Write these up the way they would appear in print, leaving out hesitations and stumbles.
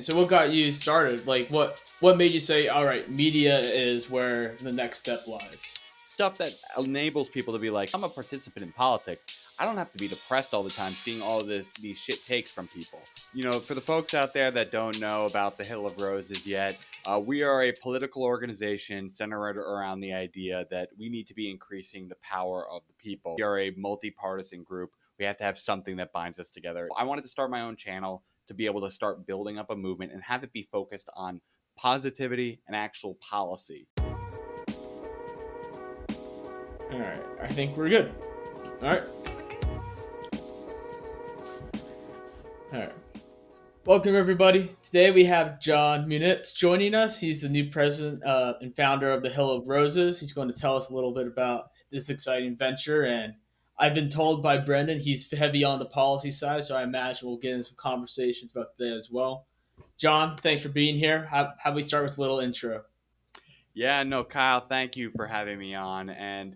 So what got you started? Like what made you say, all right, media is where the next step lies? Stuff that enables people to be like, I'm a participant in politics. I don't have to be depressed all the time seeing all these shit takes from people. For the folks out there that don't know about the Hill of Roses yet, we are a political organization centered around the idea that we need to be increasing the power of the people. We are a multi-partisan group. We have to have something that binds us together. I wanted to start my own channel to be able to start building up a movement and have it be focused on positivity and actual policy. All right, I think we're good. All right. All right. Welcome, everybody. Today we have Jon Munitz joining us. He's the new president and founder of the Hill of Roses. He's going to tell us a little bit about this exciting venture. And I've been told by Brendan he's heavy on the policy side, so I imagine we'll get into some conversations about that as well. Jon, thanks for being here. How we start with a little intro? Yeah, no, Kyle, thank you for having me on. And,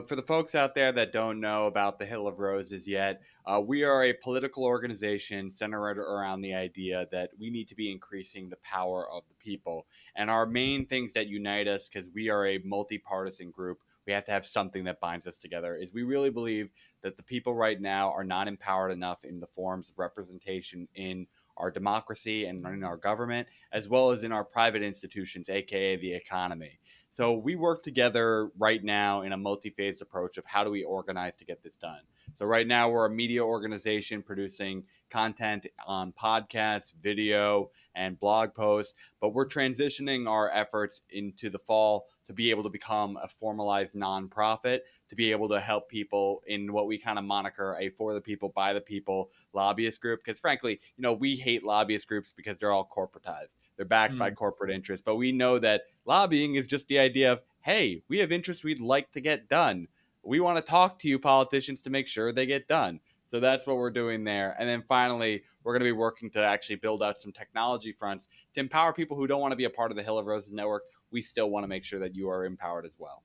for the folks out there that don't know about the Hill of Roses yet, we are a political organization centered around the idea that we need to be increasing the power of the people. And our main things that unite us, because we are a multi-partisan group, we have to have something that binds us together, is we really believe that the people right now are not empowered enough in the forms of representation in our democracy and in our government, as well as in our private institutions, aka the economy. So we work together right now in a multi-phased approach of how do we organize to get this done. So right now we're a media organization producing content on podcasts, video, and blog posts, but we're transitioning our efforts into the fall to be able to become a formalized nonprofit, to be able to help people in what we kind of moniker a for the people, by the people lobbyist group. Because frankly, we hate lobbyist groups because they're all corporatized. They're backed by corporate interests. But we know that lobbying is just the idea of, hey, we have interests we'd like to get done. We want to talk to you politicians to make sure they get done. So that's what we're doing there. And then finally, we're going to be working to actually build out some technology fronts to empower people who don't want to be a part of the Hill of Roses network. We still want to make sure that you are empowered as well.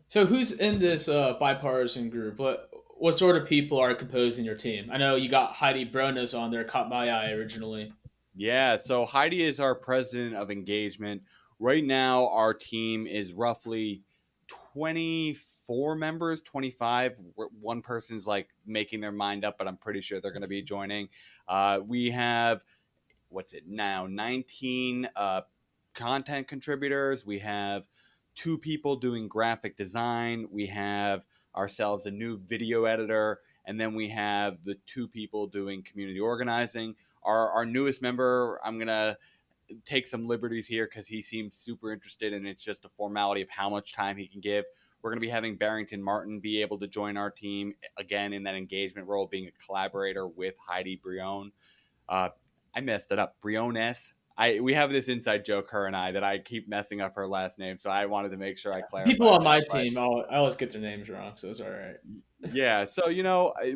So who's in this bipartisan group? What sort of people are composing your team? I know you got Heidi Bronas on there, caught my eye originally. Yeah, so Heidi is our president of engagement. Right now, our team is roughly 24 members, 25. One person's like making their mind up, but I'm pretty sure they're going to be joining. We have, what's it now, 19 content contributors. We have 2 people doing graphic design. We have ourselves a new video editor. And then we have the 2 people doing community organizing. Our newest member, I'm going to take some liberties here because he seems super interested, and it's just a formality of how much time he can give. We're going to be having Barrington Martin be able to join our team, again, in that engagement role, being a collaborator with Heidi Brion. I messed it up. Briones. We have this inside joke, her and I, that I keep messing up her last name, so I wanted to make sure I clarified. People on my that, right? team, I always get their names wrong, so it's all right. Yeah, so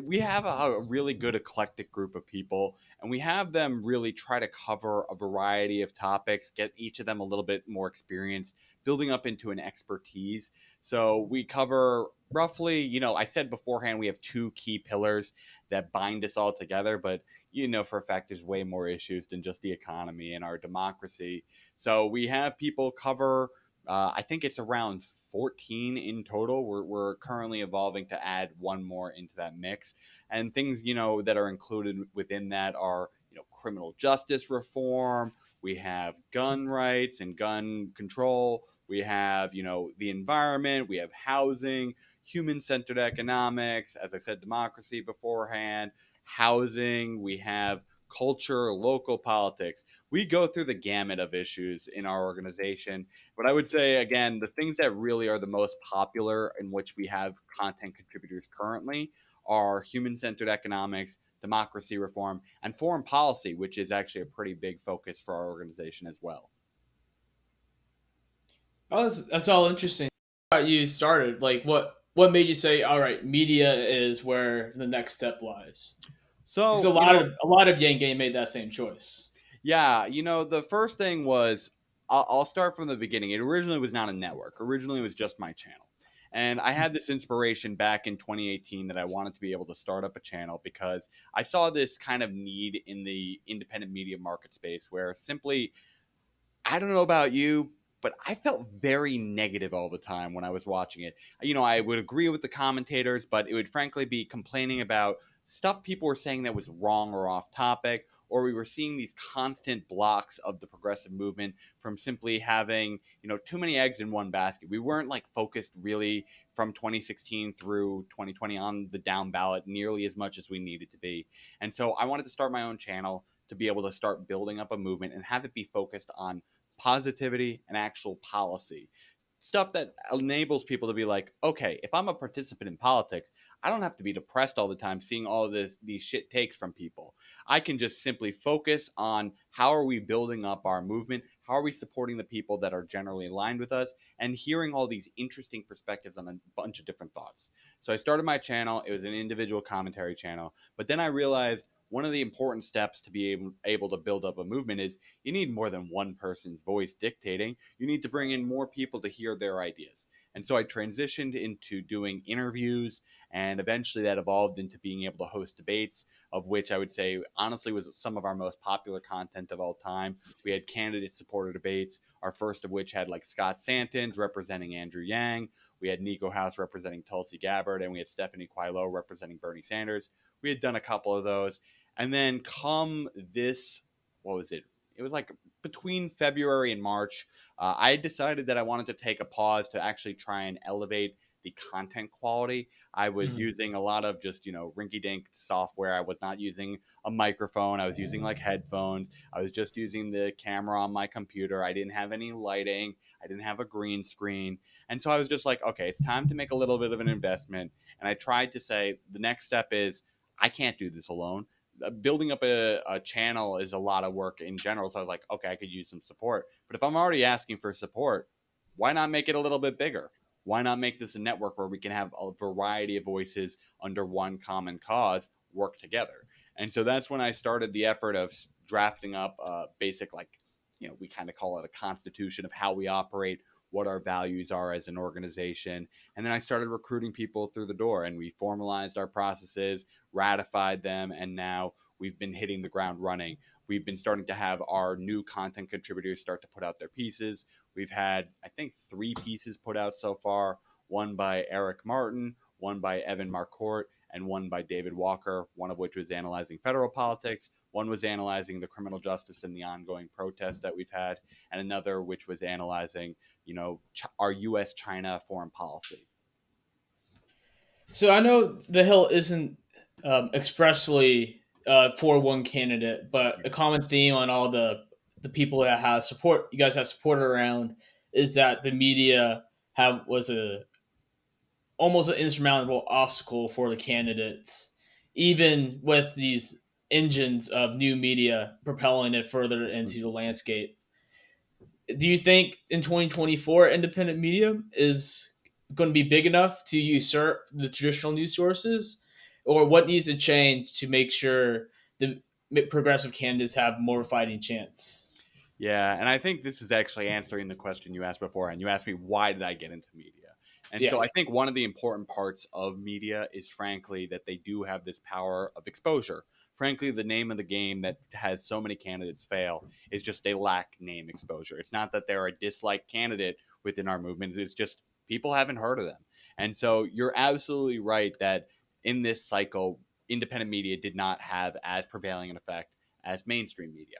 we have a really good eclectic group of people, and we have them really try to cover a variety of topics, get each of them a little bit more experience, building up into an expertise. So we cover roughly, I said beforehand, we have 2 key pillars that bind us all together, but for a fact, there's way more issues than just the economy and our democracy. So we have people cover, I think it's around 14 in total. We're currently evolving to add one more into that mix. And things, that are included within that are, criminal justice reform. We have gun rights and gun control. We have, the environment. We have housing, human-centered economics. As I said, democracy beforehand, housing. We have culture, local politics. We go through the gamut of issues in our organization. But I would say, again, the things that really are the most popular in which we have content contributors currently are human-centered economics, democracy reform, and foreign policy, which is actually a pretty big focus for our organization as well. Oh, that's all interesting. How you started? Like, what made you say, all right, media is where the next step lies? Because So, a lot of Yang Game made that same choice. yeah, the first thing was I'll start from the beginning. It originally was not a network. Originally, it was just my channel. And I had this inspiration back in 2018 that I wanted to be able to start up a channel because I saw this kind of need in the independent media market space where simply, I don't know about you, but I felt very negative all the time when I was watching it. I would agree with the commentators, but it would frankly be complaining about stuff people were saying that was wrong or off topic, or we were seeing these constant blocks of the progressive movement from simply having, too many eggs in one basket. We weren't like focused really from 2016 through 2020 on the down ballot nearly as much as we needed to be. And so I wanted to start my own channel to be able to start building up a movement and have it be focused on positivity and actual policy. Stuff that enables people to be like, okay, if I'm a participant in politics, I don't have to be depressed all the time seeing all of these shit takes from people. I can just simply focus on how are we building up our movement, how are we supporting the people that are generally aligned with us, and hearing all these interesting perspectives on a bunch of different thoughts. So I started my channel. It was an individual commentary channel, but then I realized one of the important steps to be able to build up a movement is you need more than one person's voice dictating. You need to bring in more people to hear their ideas. And so I transitioned into doing interviews, and eventually that evolved into being able to host debates, of which I would say honestly was some of our most popular content of all time. We had candidate supporter debates, our first of which had like Scott Santins representing Andrew Yang. We had Nico House representing Tulsi Gabbard, and we had Stephanie Quailo representing Bernie Sanders. We had done a couple of those. And then come this, what was it? It was like between February and March. I decided that I wanted to take a pause to actually try and elevate the content quality. I was Mhm. using a lot of just, rinky dink software. I was not using a microphone. I was using like headphones. I was just using the camera on my computer. I didn't have any lighting. I didn't have a green screen. And so I was just like, okay, it's time to make a little bit of an investment. And I tried to say the next step is I can't do this alone. Building up a channel is a lot of work in general. So I was like, okay, I could use some support. But if I'm already asking for support, why not make it a little bit bigger? Why not make this a network where we can have a variety of voices under one common cause work together? And so that's when I started the effort of drafting up a basic, like, we kind of call it a constitution of how we operate, what our values are as an organization. And then I started recruiting people through the door, and we formalized our processes, ratified them, and now we've been hitting the ground running. We've been starting to have our new content contributors start to put out their pieces. We've had, I think, 3 pieces put out so far, one by Eric Martin, one by Evan Marcourt, and one by David Walker, one of which was analyzing federal politics, one was analyzing the criminal justice and the ongoing protests that we've had, and another which was analyzing, our U.S. China foreign policy. So I know the Hill isn't expressly for one candidate, but a common theme on all the people that have support you guys have supported around is that the media have was a almost an insurmountable obstacle for the candidates, even with these engines of new media propelling it further into the landscape. Do you think in 2024 independent media is going to be big enough to usurp the traditional news sources, or what needs to change to make sure the progressive candidates have more fighting chance? Yeah, and I think this is actually answering the question you asked before, and you asked me why did I get into media? And Yeah. so I think one of the important parts of media is frankly that they do have this power of exposure. Frankly, the name of the game that has so many candidates fail is just they lack name exposure. It's not that they're a disliked candidate within our movement, it's just people haven't heard of them. And so you're absolutely right that in this cycle, independent media did not have as prevailing an effect as mainstream media.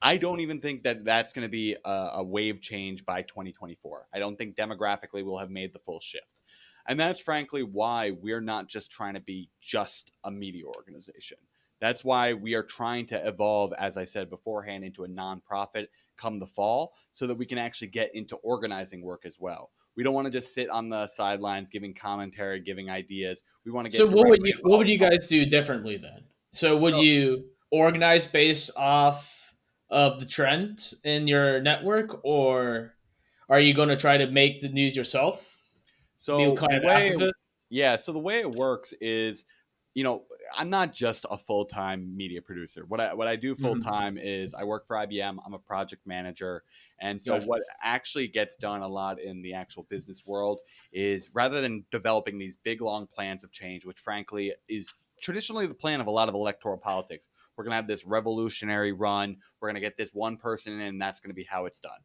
I don't even think that that's going to be a wave change by 2024. I don't think demographically we'll have made the full shift. And that's frankly why we're not just trying to be just a media organization. That's why we are trying to evolve, as I said beforehand, into a nonprofit come the fall so that we can actually get into organizing work as well. We don't want to just sit on the sidelines giving commentary, giving ideas. We want to So get directly what would involved. you guys do differently then? So would So, you organize based off of the trend in your network, or are you going to try to make the news yourself? Be so kind the of way, activist? yeah, so the way it works is you know, I'm not just a full-time media producer. What I do Hmm. full-time is I work for IBM. I'm a project manager. And so Gotcha. what actually gets done a lot in the actual business world is rather than developing these big long plans of change, which frankly is traditionally the plan of a lot of electoral politics. We're going to have this revolutionary run. We're going to get this one person in, and that's going to be how it's done.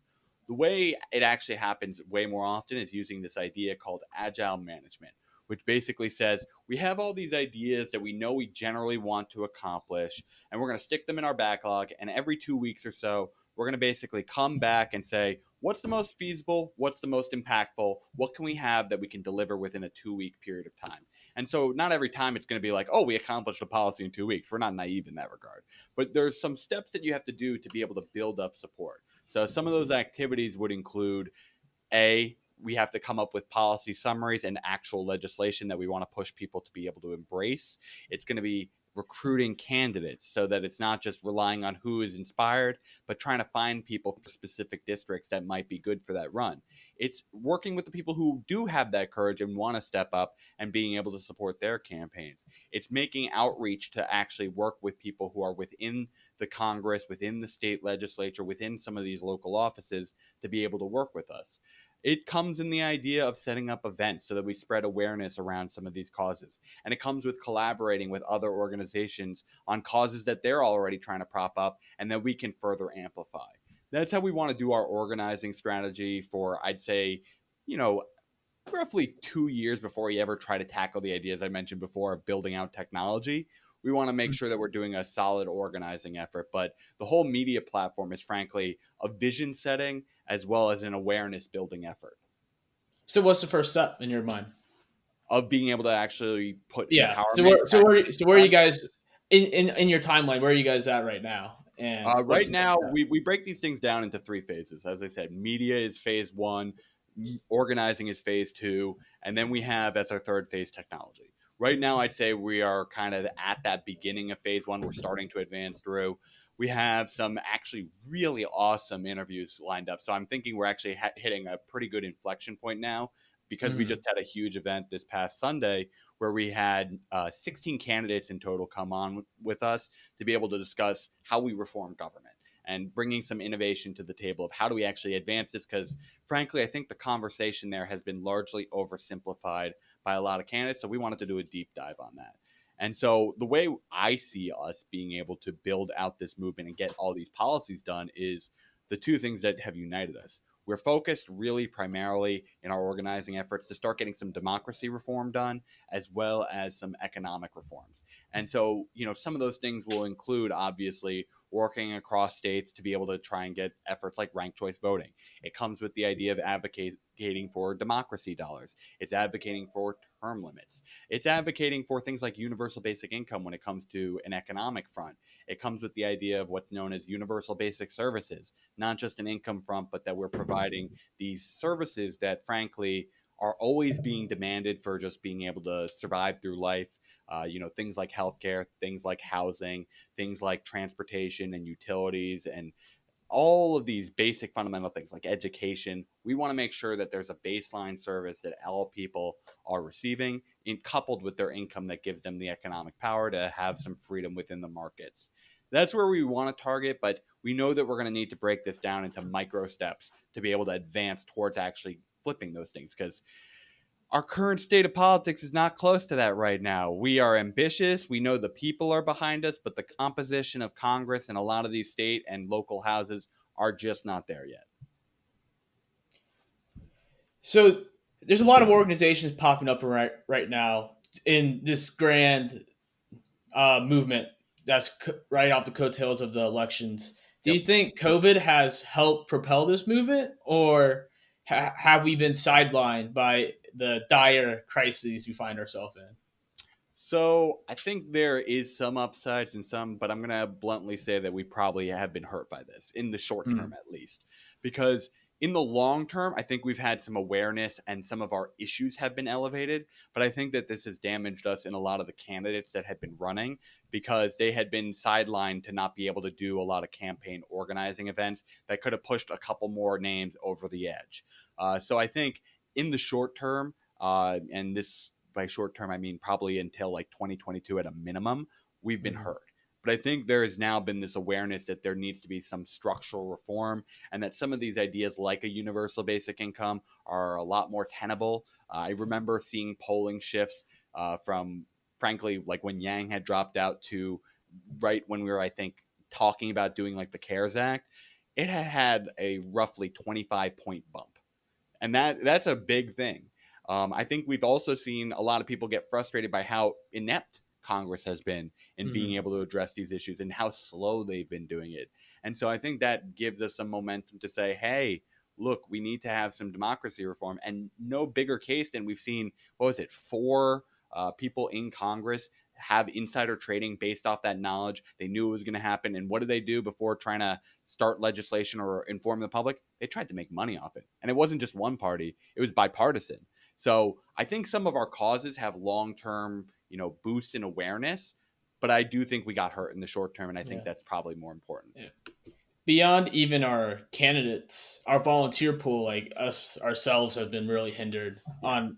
The way it actually happens way more often is using this idea called agile management, which basically says we have all these ideas that we know we generally want to accomplish, and we're going to stick them in our backlog. And every 2 weeks or so, we're going to basically come back and say, what's the most feasible? What's the most impactful? What can we have that we can deliver within a 2 week period of time? And so, not every time it's going to be like, oh, we accomplished a policy in 2 weeks. We're not naive in that regard. But there's some steps that you have to do to be able to build up support. So, some of those activities would include we have to come up with policy summaries and actual legislation that we want to push people to be able to embrace. It's going to be recruiting candidates so that it's not just relying on who is inspired, but trying to find people for specific districts that might be good for that run. It's working with the people who do have that courage and want to step up and being able to support their campaigns. It's making outreach to actually work with people who are within the Congress, within the state legislature, within some of these local offices to be able to work with us. It comes in the idea of setting up events so that we spread awareness around some of these causes. And it comes with collaborating with other organizations on causes that they're already trying to prop up and that we can further amplify. That's how we want to do our organizing strategy for, I'd say, you know, roughly 2 years before we ever try to tackle the ideas I mentioned before of building out technology. We want to make sure that we're doing a solid organizing effort. But the whole media platform is frankly a vision setting as well as an awareness building effort So what's the first step in your mind? of being able to actually put Yeah. empowerment. So where are you guys in your timeline? Where are you guys at right now? And what's Right the next now, step? we break these things down into three phases. As I said, media is phase one, organizing is phase two, and then we have as our third phase technology. Right now, I'd say we are kind of at that beginning of phase one. We're starting to advance through. We have some actually really awesome interviews lined up. So I'm thinking we're actually hitting a pretty good inflection point now because we Hmm. just had a huge event this past Sunday where we had 16 candidates in total come on with us to be able to discuss how we reform government and bringing some innovation to the table of how do we actually advance this, because frankly I think the conversation there has been largely oversimplified by a lot of candidates, so we wanted to do a deep dive on that. And so the way I see us being able to build out this movement and get all these policies done is the two things that have united us. We're focused really primarily in our organizing efforts to start getting some democracy reform done as well as some economic reforms. And so, some of those things will include obviously working across states to be able to try and get efforts like ranked choice voting. It comes with the idea of advocating for democracy dollars. It's advocating for term limits. It's advocating for things like universal basic income when it comes to an economic front. It comes with the idea of what's known as universal basic services, not just an income front, but that we're providing these services that frankly are always being demanded for just being able to survive through life. Things like healthcare, things like housing, things like transportation and utilities, and all of these basic fundamental things like education. We want to make sure that there's a baseline service that all people are receiving, coupled with their income that gives them the economic power to have some freedom within the markets. That's where we want to target, but we know that we're going to need to break this down into micro steps to be able to advance towards actually flipping those things, because our current state of politics is not close to that right now. We are ambitious. We know the people are behind us, but the composition of Congress and a lot of these state and local houses are just not there yet. So there's a lot of organizations popping up right now in this grand movement that's right off the coattails of the elections. Do you Yep. think COVID has helped propel this movement, or have we been sidelined by the dire crises we find ourselves in? So I think there is some upsides and some, but I'm going to bluntly say that we probably have been hurt by this in the short term, Mm. at least, because in the long term, I think we've had some awareness and some of our issues have been elevated. But I think that this has damaged us in a lot of the candidates that had been running because they had been sidelined to not be able to do a lot of campaign organizing events that could have pushed a couple more names over the edge. So I think in the short term, and this by short term, I mean probably until like 2022 at a minimum, we've been Mhm. hurt. But I think there has now been this awareness that there needs to be some structural reform, and that some of these ideas, like a universal basic income, are a lot more tenable. I remember seeing polling shifts from, frankly, like when Yang had dropped out to right when we were, I think, talking about doing like the CARES Act. It had had a roughly 25-point bump, and that's a big thing. I think we've also seen a lot of people get frustrated by how inept Congress has been in being Mhm. able to address these issues and how slow they've been doing it. And so I think that gives us some momentum to say, hey, look, we need to have some democracy reform. And no bigger case than we've seen, what was it, four people in Congress have insider trading based off that knowledge. They knew it was going to happen. And what did they do before trying to start legislation or inform the public? They tried to make money off it. And it wasn't just one party, it was bipartisan. So I think some of our causes have long-term, boosts in awareness, but I do think we got hurt in the short term. And I think Yeah. that's probably more important. Yeah. Beyond even our candidates, our volunteer pool, like us ourselves, have been really hindered. On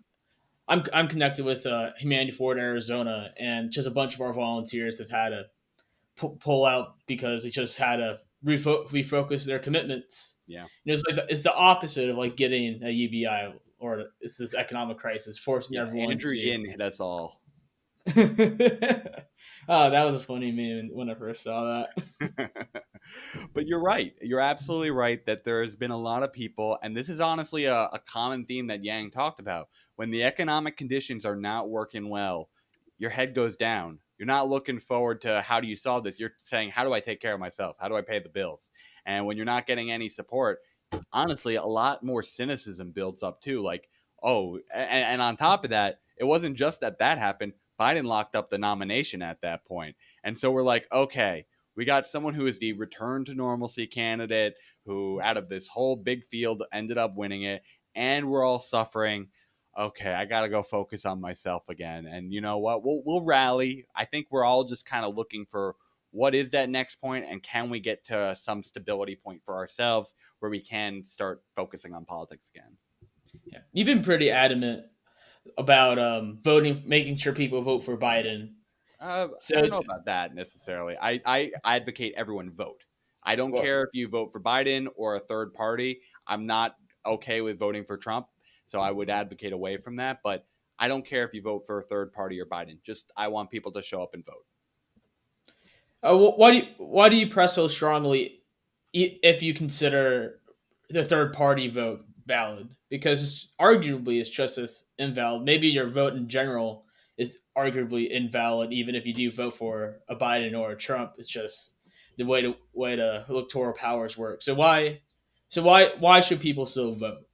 I'm connected with Humanity Forward Arizona, and just a bunch of our volunteers have had to pull out because they just had to refocus their commitments. Yeah. It's like it's the opposite of like getting a UBI, or it's this economic crisis forcing Yeah. everyone Andrew to. Yin hit us all. Oh, that was a funny meme when I first saw that. But you're right. You're absolutely right that there has been a lot of people, and this is honestly a common theme that Yang talked about. When the economic conditions are not working well, your head goes down. You're not looking forward to how do you solve this. You're saying, how do I take care of myself? How do I pay the bills? And when you're not getting any support, honestly, a lot more cynicism builds up too. Like, oh, and on top of that, it wasn't just that happened. Biden locked up the nomination at that point. And so we're like, okay, we got someone who is the return to normalcy candidate who, out of this whole big field, ended up winning it. And we're all suffering. Okay, I got to go focus on myself again. And you know what? We'll rally. I think we're all just kind of looking for what is that next point, and can we get to some stability point for ourselves where we can start focusing on politics again. Yeah. You've been pretty adamant about voting, making sure people vote for Biden. I So, don't know about that necessarily. I advocate everyone vote. I don't well, care if you vote for Biden or a third party. I'm not okay with voting for Trump, so I would advocate away from that. But I don't care if you vote for a third party or Biden. Just I want people to show up and vote. why do you press so strongly if you consider the third party vote valid? Because arguably it's just as invalid. Maybe your vote in general is arguably invalid, even if you do vote for a Biden or a Trump. It's just the way the electoral powers work. So why should people still vote?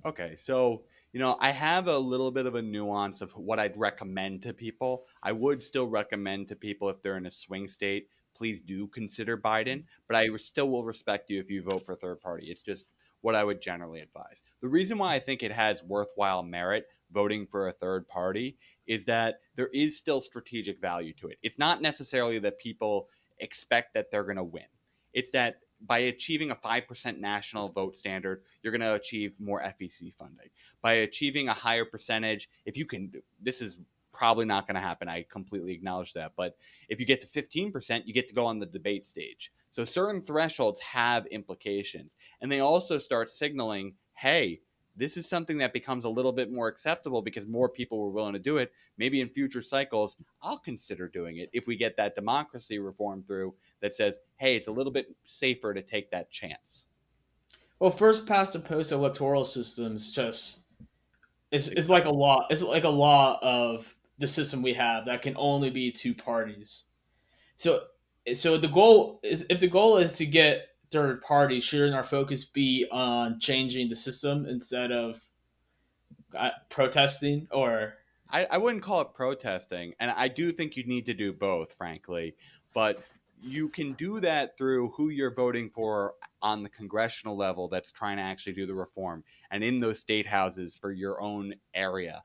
Okay, so I have a little bit of a nuance of what I'd recommend to people. I would still recommend to people if they're in a swing state, please do consider Biden, but I still will respect you if you vote for third party. It's just what I would generally advise. The reason why I think it has worthwhile merit voting for a third party is that there is still strategic value to it. It's not necessarily that people expect that they're going to win. It's that by achieving a 5% national vote standard, you're going to achieve more FEC funding. By achieving a higher percentage, if you can, this is probably not going to happen. I completely acknowledge that. But if you get to 15%, you get to go on the debate stage. So certain thresholds have implications. And they also start signaling, hey, this is something that becomes a little bit more acceptable because more people were willing to do it. Maybe in future cycles, I'll consider doing it if we get that democracy reform through that says, hey, it's a little bit safer to take that chance. Well, first past and post electoral systems just is like a Exactly. law. It's like a law of the system we have that can only be two parties. So so if the goal is to get third parties, shouldn't our focus be on changing the system instead of protesting? Or I wouldn't call it protesting, and I do think you need to do both, frankly. But you can do that through who you're voting for on the congressional level that's trying to actually do the reform, and in those state houses for your own area.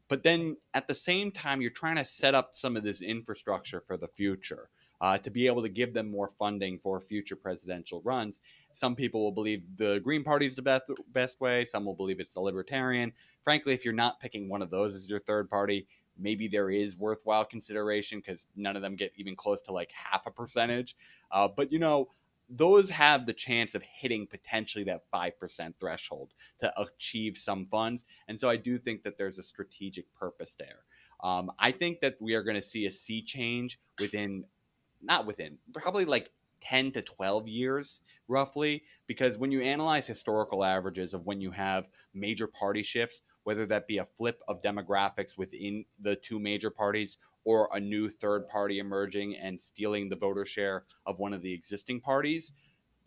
But then at the same time, you're trying to set up some of this infrastructure for the future. to be able to give them more funding for future presidential runs. Some people will believe the Green Party is the best way. Some will believe it's the Libertarian. Frankly, if you're not picking one of those as your third party, maybe there is worthwhile consideration because none of them get even close to like half a percentage. But those have the chance of hitting potentially that 5% threshold to achieve some funds. And so I do think that there's a strategic purpose there. I think that we are going to see a sea change probably like 10 to 12 years roughly, because when you analyze historical averages of when you have major party shifts, whether that be a flip of demographics within the two major parties or a new third party emerging and stealing the voter share of one of the existing parties,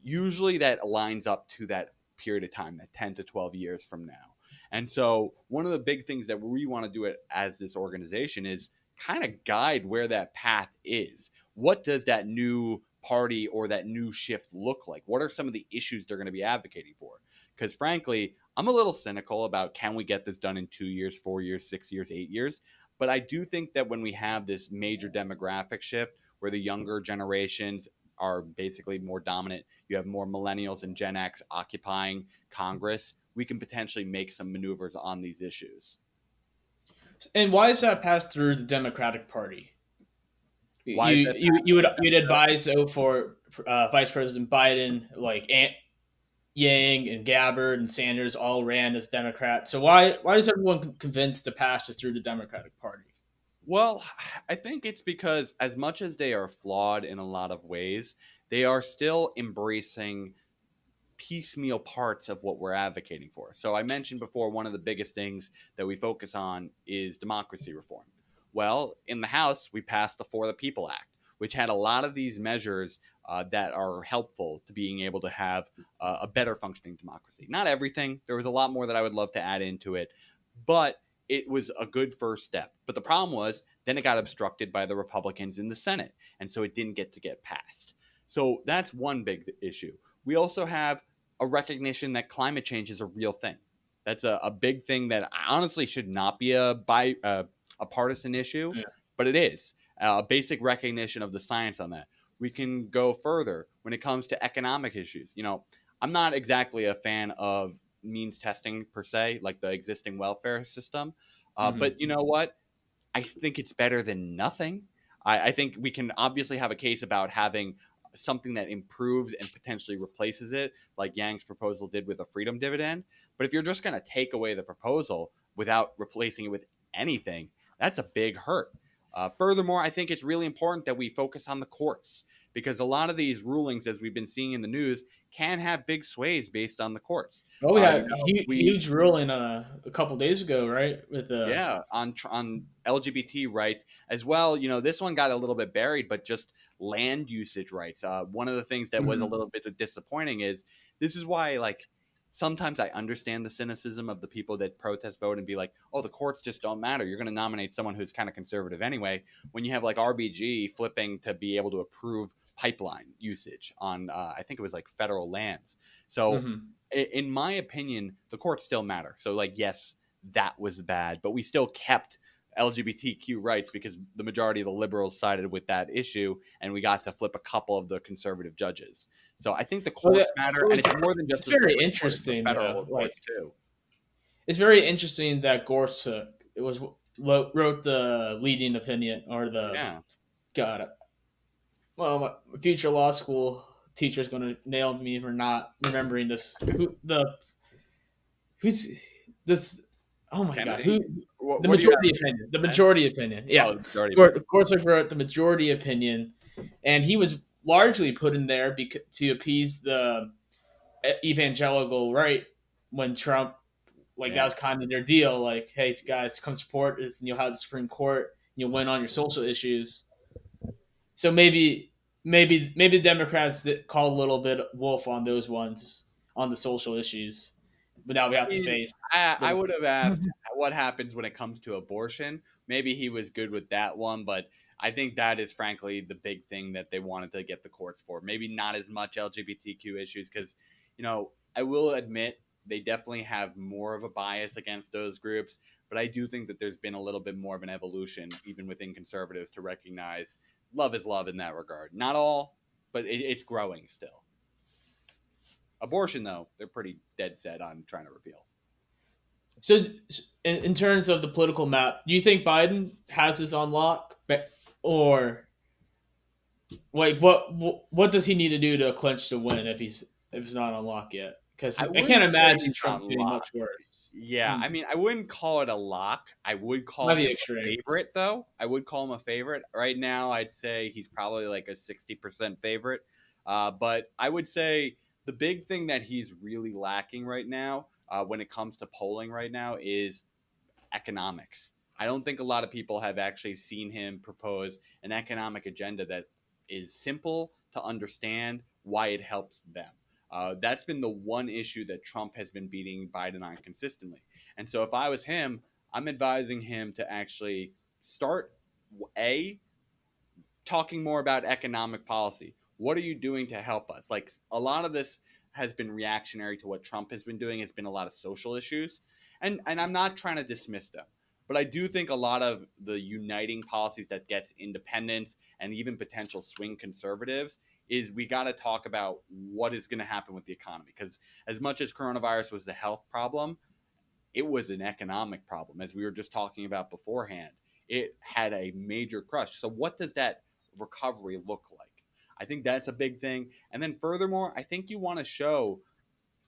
usually that lines up to that period of time, that 10 to 12 years from now. And so one of the big things that we want to do it as this organization is kind of guide where that path is. What does that new party or that new shift look like? What are some of the issues they're going to be advocating for? Because frankly, I'm a little cynical about, can we get this done in 2 years, 4 years, 6 years, 8 years? But I do think that when we have this major demographic shift where the younger generations are basically more dominant, you have more millennials and Gen X occupying Congress, we can potentially make some maneuvers on these issues. And why does that pass through the Democratic Party? Why is that You'd advise for Vice President Biden, like Yang and Gabbard and Sanders all ran as Democrats. So why is everyone convinced to pass this through the Democratic Party? Well, I think it's because as much as they are flawed in a lot of ways, they are still embracing piecemeal parts of what we're advocating for. So I mentioned before, one of the biggest things that we focus on is democracy reform. Well, in the House, we passed the For the People Act, which had a lot of these measures that are helpful to being able to have a better functioning democracy. Not everything. There was a lot more that I would love to add into it, but it was a good first step. But the problem was then it got obstructed by the Republicans in the Senate, and so it didn't get passed. So that's one big issue. We also have a recognition that climate change is a real thing. That's a big thing that honestly should not be a partisan issue, Yeah. but it is. A basic recognition of the science on that. We can go further when it comes to economic issues. I'm not exactly a fan of means testing per se, like the existing welfare system. But you know what? I think it's better than nothing. I think we can obviously have a case about having something that improves and potentially replaces it, like Yang's proposal did with a freedom dividend. But if you're just going to take away the proposal without replacing it with anything, that's a big hurt. Furthermore, I think it's really important that we focus on the courts, because a lot of these rulings, as we've been seeing in the news, can have big sways based on the courts. Oh, we had huge ruling a couple days ago, right? With on LGBT rights as well. This one got a little bit buried, but just land usage rights. One of the things that was a little bit disappointing is this is why, like, sometimes I understand the cynicism of the people that protest vote and be like, oh, the courts just don't matter. You're going to nominate someone who's kind of conservative anyway. When you have like RBG flipping to be able to approve pipeline usage on, I think it was like federal lands. So in my opinion, the courts still matter. So like, yes, that was bad, but we still kept LGBTQ rights because the majority of the liberals sided with that issue, and we got to flip a couple of the conservative judges. So I think the courts matter, and it's more than just it's very interesting. Federal courts too. It's very interesting that Gorsuch wrote the leading opinion or the God. Well, my future law school teacher is going to nail me for not remembering this. Who's this? Oh my Kennedy? God! The majority opinion. The majority opinion. Yeah, of course, I wrote the majority opinion, and he was largely put in there to appease the evangelical right when Trump, that was kind of their deal. Like, hey guys, come support us, and you'll have the Supreme Court. You'll win on your social issues. So maybe the Democrats call a little bit wolf on those ones on the social issues. But now we have to face. I would have asked what happens when it comes to abortion. Maybe he was good with that one, but I think that is frankly the big thing that they wanted to get the courts for. Maybe not as much LGBTQ issues because, I will admit they definitely have more of a bias against those groups. But I do think that there's been a little bit more of an evolution, even within conservatives, to recognize love is love in that regard. Not all, but it's growing still. Abortion, though, they're pretty dead set on trying to repeal. So, in terms of the political map, do you think Biden has this on lock, or like what does he need to do to clinch the win if he's not on lock yet? I Because I can't wouldn't say imagine he's on Trump getting lock. much worse. Yeah, I mean, I wouldn't call it a lock. I would call Might be him a extreme. favorite, though. I would call him a favorite. Right now, I'd say he's probably like a 60% favorite. But I would say the big thing that he's really lacking right now, when it comes to polling right now, is economics. I don't think a lot of people have actually seen him propose an economic agenda that is simple to understand why it helps them. That's been the one issue that Trump has been beating Biden on consistently. And so if I was him, I'm advising him to actually start a talking more about economic policy. What are you doing to help us? Like a lot of this has been reactionary to what Trump has been doing. Has been a lot of social issues, and I'm not trying to dismiss them, but I do think a lot of the uniting policies that gets independents and even potential swing conservatives is we got to talk about what is going to happen with the economy, because as much as coronavirus was the health problem, it was an economic problem, as we were just talking about beforehand. It had a major crush. So, what does that recovery look like? I think that's a big thing. And then, furthermore, I think you want to show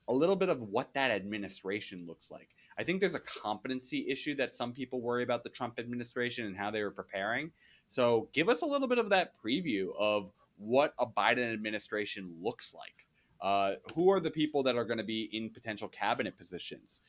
a little bit of what that administration looks like. I think there's a competency issue that some people worry about the Trump administration and how they were preparing. So, give us a little bit of that preview of what a Biden administration looks like. Who are the people that are going to be in potential cabinet positions?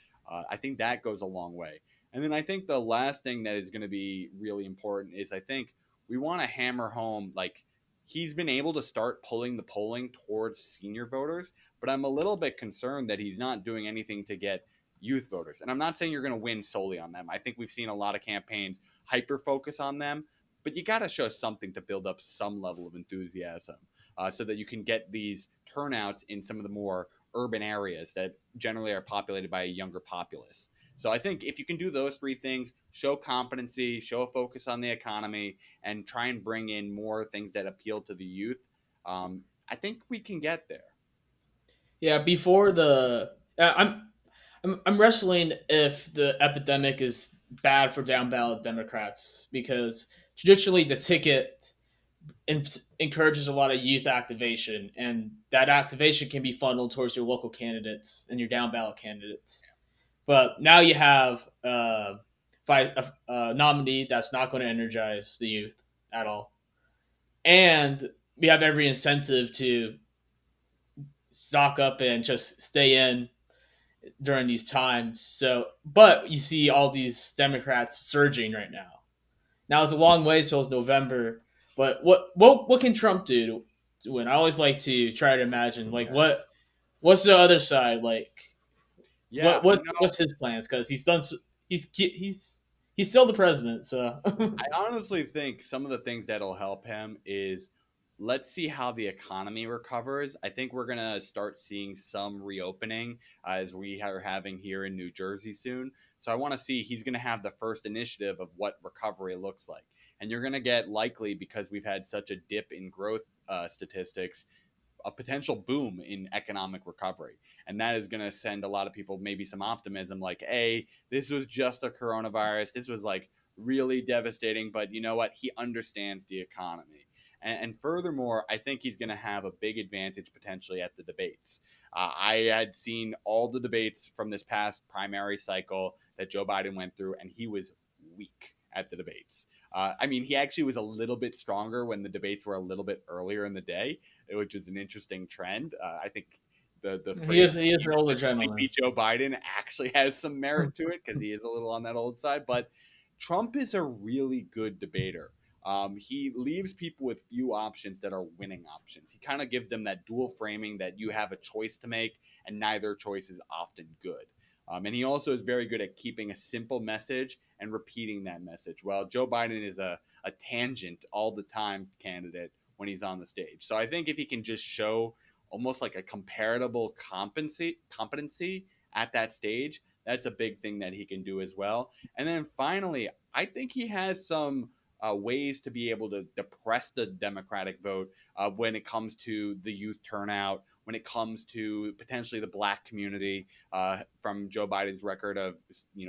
I think that goes a long way. And then I think the last thing that is going to be really important is I think we want to hammer home, like, he's been able to start pulling the polling towards senior voters, but I'm a little bit concerned that he's not doing anything to get youth voters. And I'm not saying you're going to win solely on them. I think we've seen a lot of campaigns hyper focus on them, but you got to show something to build up some level of enthusiasm, so that you can get these turnouts in some of the more urban areas that generally are populated by a younger populace. So I think if you can do those three things, show competency, show a focus on the economy, and try and bring in more things that appeal to the youth, I think we can get there. Yeah, before the I'm wrestling if the epidemic is bad for down ballot Democrats because traditionally the ticket encourages a lot of youth activation, and that activation can be funneled towards your local candidates and your down ballot candidates. But now you have a nominee that's not going to energize the youth at all, and we have every incentive to stock up and just stay in during these times. So, but you see all these Democrats surging right now. Now it's a long way till it's November, but what can Trump do to win? I always like to try to imagine like what's the other side like? Yeah, What's his plans? Because he's still the president. So I honestly think some of the things that'll help him is let's see how the economy recovers. I think we're going to start seeing some reopening, as we are having here in New Jersey soon. So I want to see, he's going to have the first initiative of what recovery looks like. And you're going to get, likely, because we've had such a dip in growth statistics, a potential boom in economic recovery. And that is going to send a lot of people maybe some optimism, like, hey, this was just a coronavirus. This was like really devastating, but you know what? He understands the economy. And furthermore, I think he's going to have a big advantage potentially at the debates. I had seen all the debates from this past primary cycle that Joe Biden went through, and he was weak at the debates. I mean, he actually was a little bit stronger when the debates were a little bit earlier in the day, which is an interesting trend. I think the phrase he is an older "sleepy gentleman. Joe Biden" actually has some merit to it, because he is a little on that old side. But Trump is a really good debater. He leaves people with few options that are winning options. He kind of gives them that dual framing that you have a choice to make, and neither choice is often good. And he also is very good at keeping a simple message and repeating that message. Well, Joe Biden is a tangent all the time candidate when he's on the stage. So I think if he can just show almost like a comparable competency at that stage, that's a big thing that he can do as well. And then finally, I think he has some ways to be able to depress the Democratic vote when it comes to the youth turnout, when it comes to potentially the black community, from Joe Biden's record of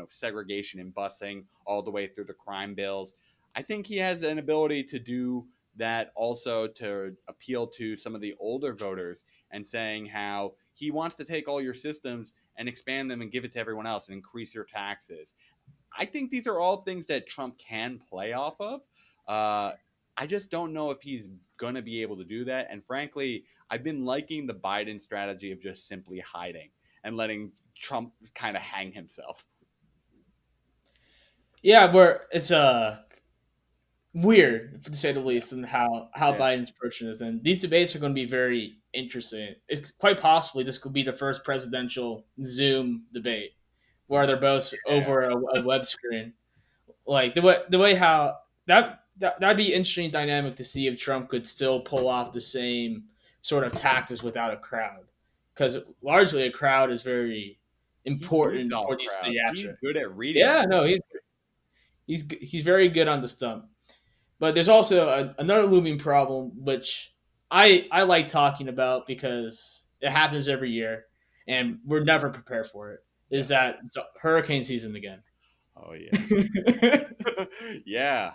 segregation and busing all the way through the crime bills. I think he has an ability to do that also to appeal to some of the older voters and saying how he wants to take all your systems and expand them and give it to everyone else and increase your taxes. I think these are all things that Trump can play off of. Uh, I just don't know if he's going to be able to do that. And frankly, I've been liking the Biden strategy of just simply hiding and letting Trump kind of hang himself. Yeah, where it's weird to say the Yeah. least, and how Yeah. Biden's approaching this. And these debates are going to be very interesting. It's quite possibly this could be the first presidential Zoom debate where they're both Yeah. over a web screen. Like the way how that'd be interesting dynamic to see if Trump could still pull off the same sort of tactics without a crowd, because largely a crowd is very He's boots important all for these crowd. He's good theatrics. at reading Yeah, them. no, he's very good on the stump. But there's also another looming problem, which I like talking about because it happens every year, and we're never prepared for it. Yeah. Is that it's hurricane season again? Oh, yeah. Yeah.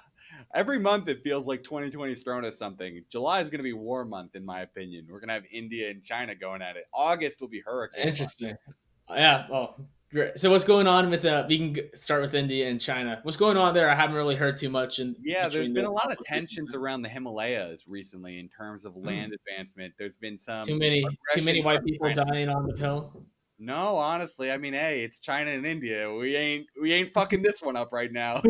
Every month it feels like 2020's thrown us something. July is going to be war month, in my opinion. We're going to have India and China going at it. August will be hurricane month. Interesting. Yeah. Oh, great. So what's going on with we can start with India and China. What's going on there? I haven't really heard too much in Yeah, there's between been the a lot of politicians. tensions around the Himalayas recently in terms of Hmm. land advancement. There's been some Too many aggression white from people China. dying on the hill. No, honestly, I mean, hey, it's China and India. We ain't fucking this one up right now.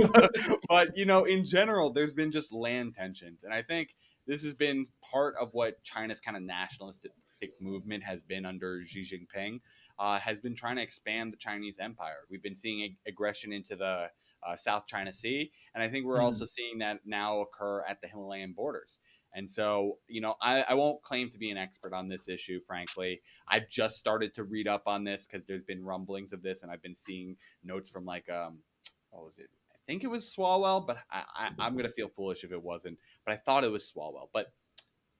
But in general, there's been just land tensions, and I think this has been part of what China's kind of nationalistic movement has been under Xi Jinping. Has been trying to expand the Chinese empire. We've been seeing aggression into the South China Sea, and I think we're Hmm. also seeing that now occur at the Himalayan borders. And so, I won't claim to be an expert on this issue, frankly. I've just started to read up on this because there's been rumblings of this, and I've been seeing notes from like what was it? I think it was Swalwell, but I'm gonna feel foolish if it wasn't. But I thought it was Swalwell. But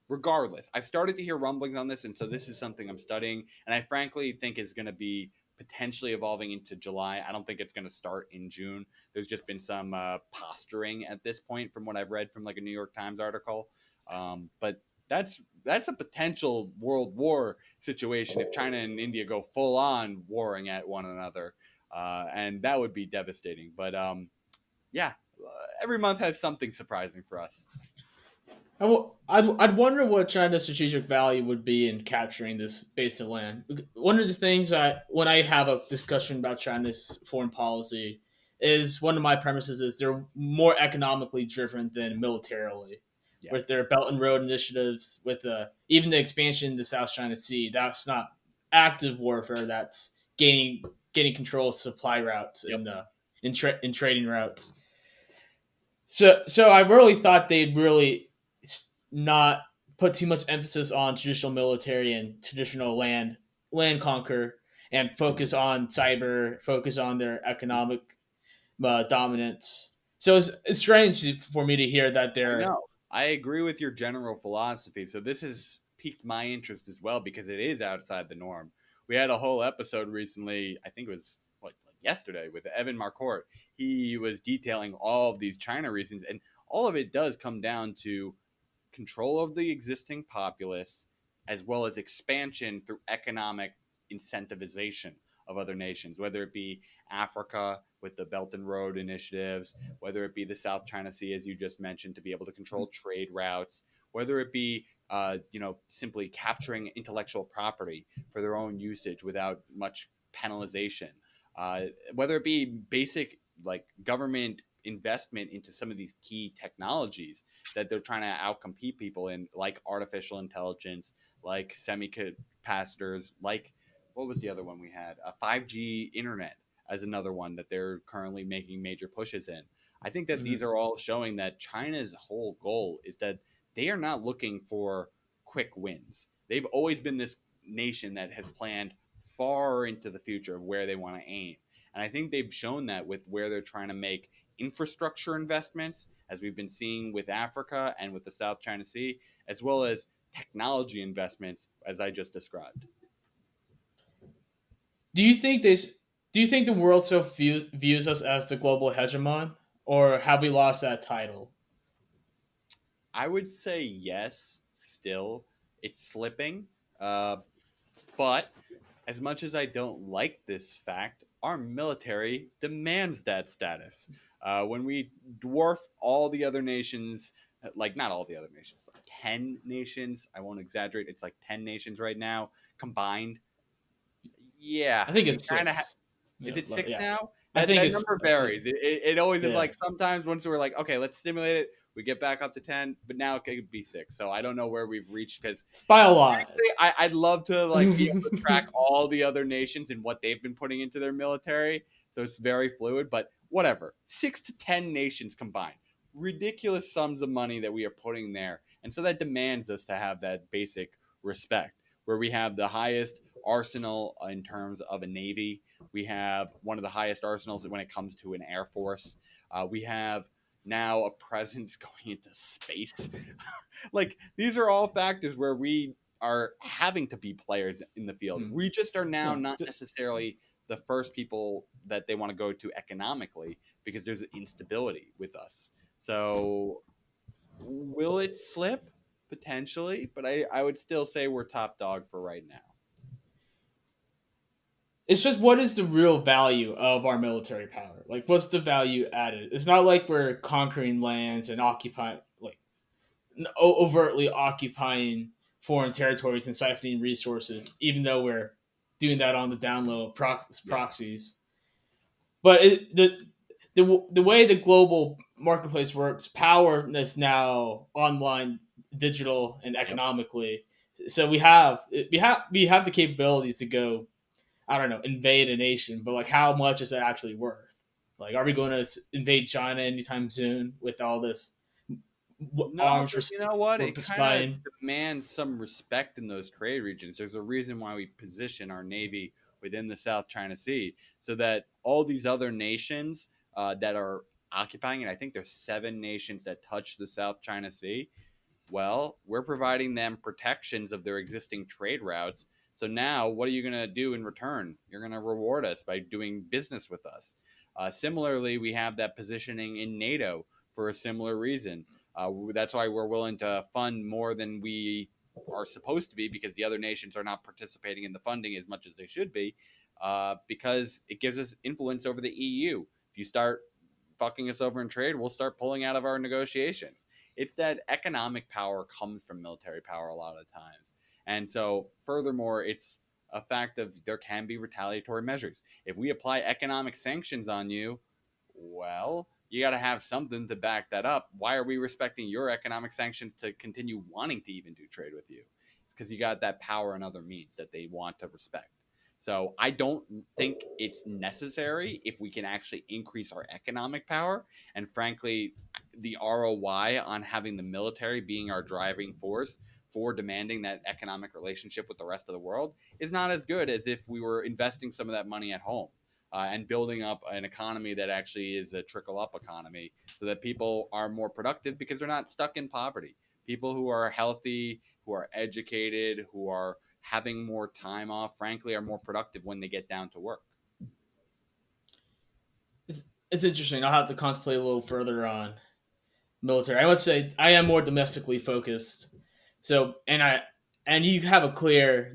regardless, I've started to hear rumblings on this, and so this is something I'm studying, and I frankly think is going to be potentially evolving into July. I don't think it's going to start in June. There's just been some posturing at this point from what I've read from like a New York Times article, but that's a potential world war situation if China and India go full on warring at one another, and that would be devastating. But yeah, every month has something surprising for us. I'd wonder what China's strategic value would be in capturing this base of land. One of the things that when I have a discussion about China's foreign policy is one of my premises is they're more economically driven than militarily, Yeah. with their Belt and Road initiatives, with even the expansion in the South China Sea. That's not active warfare. That's gaining control of supply routes Yep. and in trading routes. So I really thought they'd really not put too much emphasis on traditional military and traditional land conquer, and focus on cyber, focus on their economic dominance. So it's strange for me to hear that I they're know. I agree with your general philosophy. So this has piqued my interest as well because it is outside the norm. We had a whole episode recently, I think it was like yesterday with Evan Marcourt. He was detailing all of these China reasons, and all of it does come down to control of the existing populace, as well as expansion through economic incentivization of other nations, whether it be Africa with the Belt and Road initiatives, whether it be the South China Sea, as you just mentioned, to be able to control trade routes, whether it be simply capturing intellectual property for their own usage without much penalization, whether it be basic like government investment into some of these key technologies that they're trying to outcompete people in, like artificial intelligence, like semicapacitors, like what was the other one we had? A 5G internet as another one that they're currently making major pushes in. I think that these Mhm. are all showing that China's whole goal is that they are not looking for quick wins. They've always been this nation that has planned far into the future of where they want to aim. And I think they've shown that with where they're trying to make infrastructure investments, as we've been seeing with Africa and with the South China Sea, as well as technology investments, as I just described. Do you think this? Do you think the world still views us as the global hegemon, or have we lost that title? I would say yes, still. It's slipping. Uh, but as much as I don't like this fact, our military demands that status. When we dwarf all the other nations, like not all the other nations, like 10 nations, I won't exaggerate, it's like 10 nations right now combined. Yeah, I think we it's kind of six. is it six Yeah, now? I That think that it's number varies. It always is yeah. like sometimes once we're like, okay, let's stimulate it, we get back up to 10, but now it could be six. So I don't know where we've reached because It's by a lot. I'd love to like be able to track all the other nations and what they've been putting into their military. So it's very fluid, but whatever. 6 to 10 nations combined. Ridiculous sums of money that we are putting there. And so that demands us to have that basic respect where we have the highest arsenal in terms of a navy. We have one of the highest arsenals when it comes to an air force. We have now a presence going into space. Like these are all factors where we are having to be players in the field. Hmm. We just are now Yeah. not necessarily the first people that they want to go to economically because there's instability with us. So will it slip? Potentially, but I would still say we're top dog for right now. It's just what is the real value of our military power? Like, what's the value added? It's not like we're conquering lands and occupying, like, overtly occupying foreign territories and siphoning resources, even though we're doing that on the down low Yeah. proxies. But the way the global marketplace works, power is now online, digital, and Yep. economically. So we have the capabilities to go, I don't know, invade a nation, but like how much is it actually worth? Like, are we going to invade China anytime soon with all this No, arms but you know what? we're It kind of buying? demands some respect in those trade regions. There's a reason why we position our navy within the South China Sea, so that all these other nations that are occupying it, I think there's 7 nations that touch the South China Sea. Well, we're providing them protections of their existing trade routes. So now, what are you going to do in return? You're going to reward us by doing business with us. Similarly, we have that positioning in NATO for a similar reason. That's why we're willing to fund more than we are supposed to be because the other nations are not participating in the funding as much as they should be, because it gives us influence over the EU. If you start fucking us over in trade, we'll start pulling out of our negotiations. It's that economic power comes from military power a lot of times. And so, furthermore, it's a fact of there can be retaliatory measures. If we apply economic sanctions on you, well, you got to have something to back that up. Why are we respecting your economic sanctions to continue wanting to even do trade with you? It's because you got that power and other means that they want to respect. So I don't think it's necessary if we can actually increase our economic power. And frankly, the ROI on having the military being our driving force for demanding that economic relationship with the rest of the world is not as good as if we were investing some of that money at home. And building up an economy that actually is a trickle up economy so that people are more productive because they're not stuck in poverty. People who are healthy, who are educated, who are having more time off, frankly, are more productive when they get down to work. It's interesting. I'll have to contemplate a little further on military. I would say I am more domestically focused. So, and you have a clear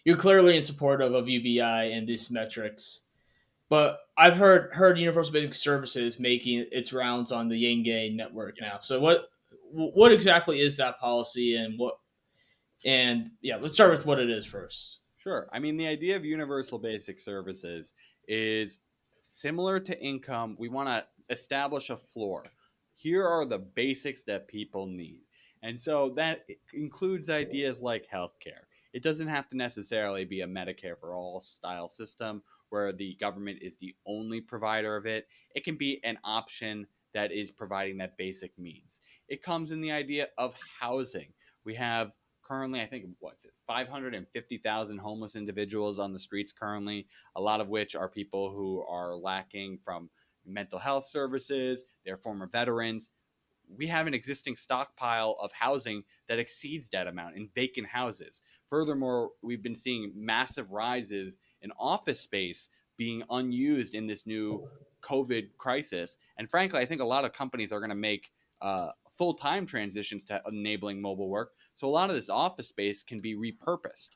you're clearly in support of UBI and these metrics. But I've heard Universal Basic Services making its rounds on the Yangay network Yeah. now. So what exactly is that policy and what? And yeah, let's start with what it is first. Sure. I mean, the idea of universal basic services is similar to income. We want to establish a floor. Here are the basics that people need. And so that includes ideas like healthcare. It doesn't have to necessarily be a Medicare for all style system where the government is the only provider of it. It can be an option that is providing that basic means. It comes in the idea of housing. We have currently, I think, what's it, 550,000 homeless individuals on the streets currently, a lot of which are people who are lacking from mental health services, they're former veterans. We have an existing stockpile of housing that exceeds that amount in vacant houses. Furthermore, we've been seeing massive rises in office space being unused in this new COVID crisis. And frankly, I think a lot of companies are going to make full time transitions to enabling mobile work. So a lot of this office space can be repurposed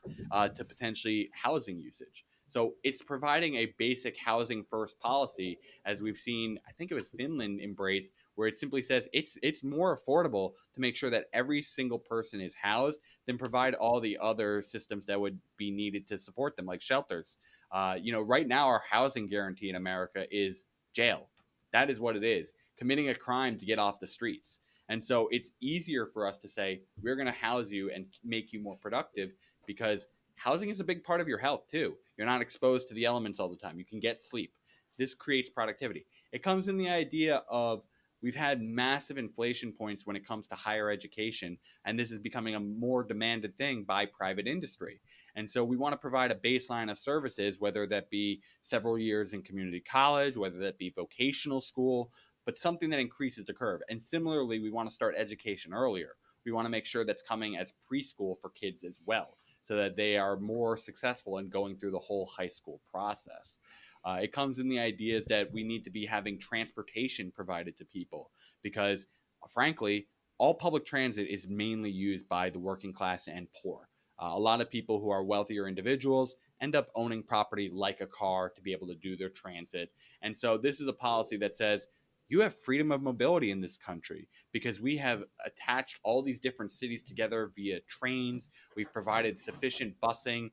to potentially housing usage. So it's providing a basic housing first policy, as we've seen, I think it was Finland embrace, where it simply says it's more affordable to make sure that every single person is housed than provide all the other systems that would be needed to support them, like shelters. Right now our housing guarantee in America is jail. That is what it is, committing a crime to get off the streets. And so it's easier for us to say we're going to house you and make you more productive, because housing is a big part of your health too. You're not exposed to the elements all the time. You can get sleep. This creates productivity. It comes in the idea of we've had massive inflation points when it comes to higher education, and this is becoming a more demanded thing by private industry. And so we want to provide a baseline of services, whether that be several years in community college, whether that be vocational school, but something that increases the curve. And similarly, we want to start education earlier. We want to make sure that's coming as preschool for kids as well, so that they are more successful in going through the whole high school process. It comes in the ideas that we need to be having transportation provided to people, because, frankly, all public transit is mainly used by the working class and poor. A lot of people who are wealthier individuals end up owning property like a car to be able to do their transit. And so this is a policy that says you have freedom of mobility in this country, because we have attached all these different cities together via trains. We've provided sufficient busing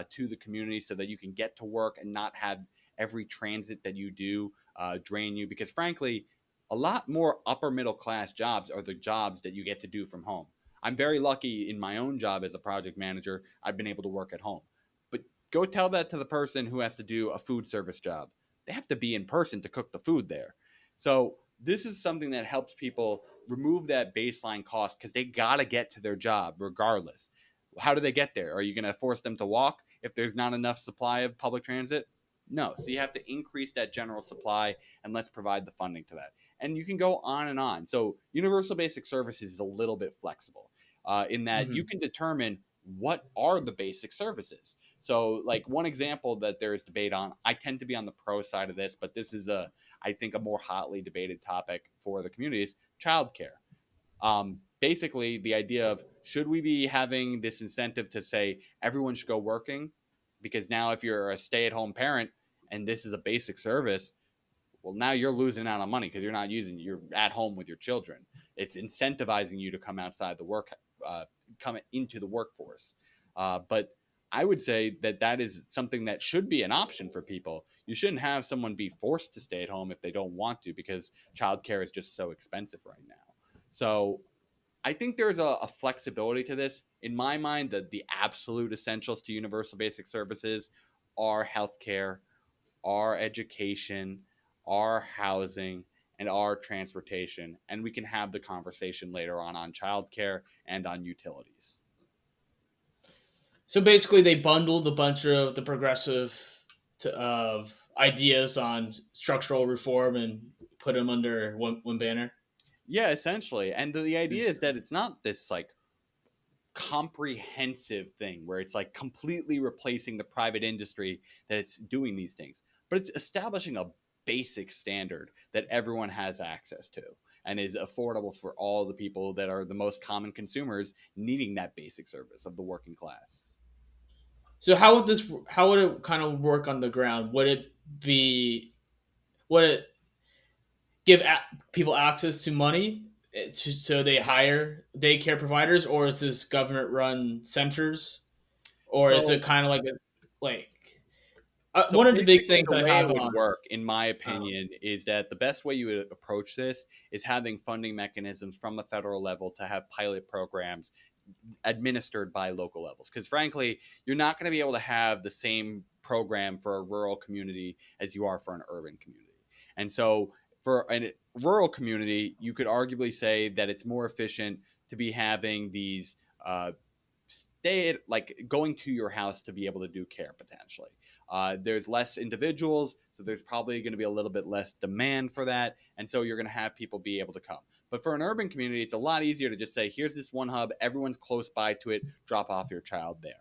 to the community so that you can get to work and not have every transit that you do drain you. Because frankly, a lot more upper middle class jobs are the jobs that you get to do from home. I'm very lucky in my own job as a project manager. I've been able to work at home. But go tell that to the person who has to do a food service job. They have to be in person to cook the food there. So this is something that helps people remove that baseline cost, because they got to get to their job regardless. How do they get there? Are you going to force them to walk if there's not enough supply of public transit? No. So you have to increase that general supply, and let's provide the funding to that. And you can go on and on. So universal basic services is a little bit flexible in that you Mm-hmm. can determine what are the basic services. So, like, one example that there is debate on, I tend to be on the pro side of this, but this is I think, a more hotly debated topic for the community, is childcare. Basically, the idea of, should we be having this incentive to say everyone should go working? Because now, if you're a stay-at-home parent and this is a basic service, well, now you're losing out on money because you're at home with your children. It's incentivizing you to come outside the work, come into the workforce. But I would say that that is something that should be an option for people. You shouldn't have someone be forced to stay at home if they don't want to, because childcare is just so expensive right now. So I think there's a flexibility to this. In my mind, the absolute essentials to universal basic services are healthcare, our education, our housing, and our transportation. And we can have the conversation later on childcare and on utilities. So basically, they bundled a bunch of the progressive of ideas on structural reform and put them under one banner. Yeah, essentially. And the idea is that it's not this like comprehensive thing where it's like completely replacing the private industry that it's doing these things, but it's establishing a basic standard that everyone has access to and is affordable for all the people that are the most common consumers needing that basic service of the working class. So how would this? How would it kind of work on the ground? Would it be? Would it give people access to money so they hire daycare providers, or is this government-run centers, or is So it kind of like So one of the big basically, things the I way it have would on? work, in my Um, opinion, is that the best way you would approach this is having funding mechanisms from the federal level to have pilot programs administered by local levels. Because frankly, you're not going to be able to have the same program for a rural community as you are for an urban community. And so, for a rural community, you could arguably say that it's more efficient to be having these stay at, like, going to your house to be able to do care potentially. There's less individuals, so there's probably going to be a little bit less demand for that, and so you're going to have people be able to come. But for an urban community, it's a lot easier to just say, here's this one hub, everyone's close by to it, drop off your child there.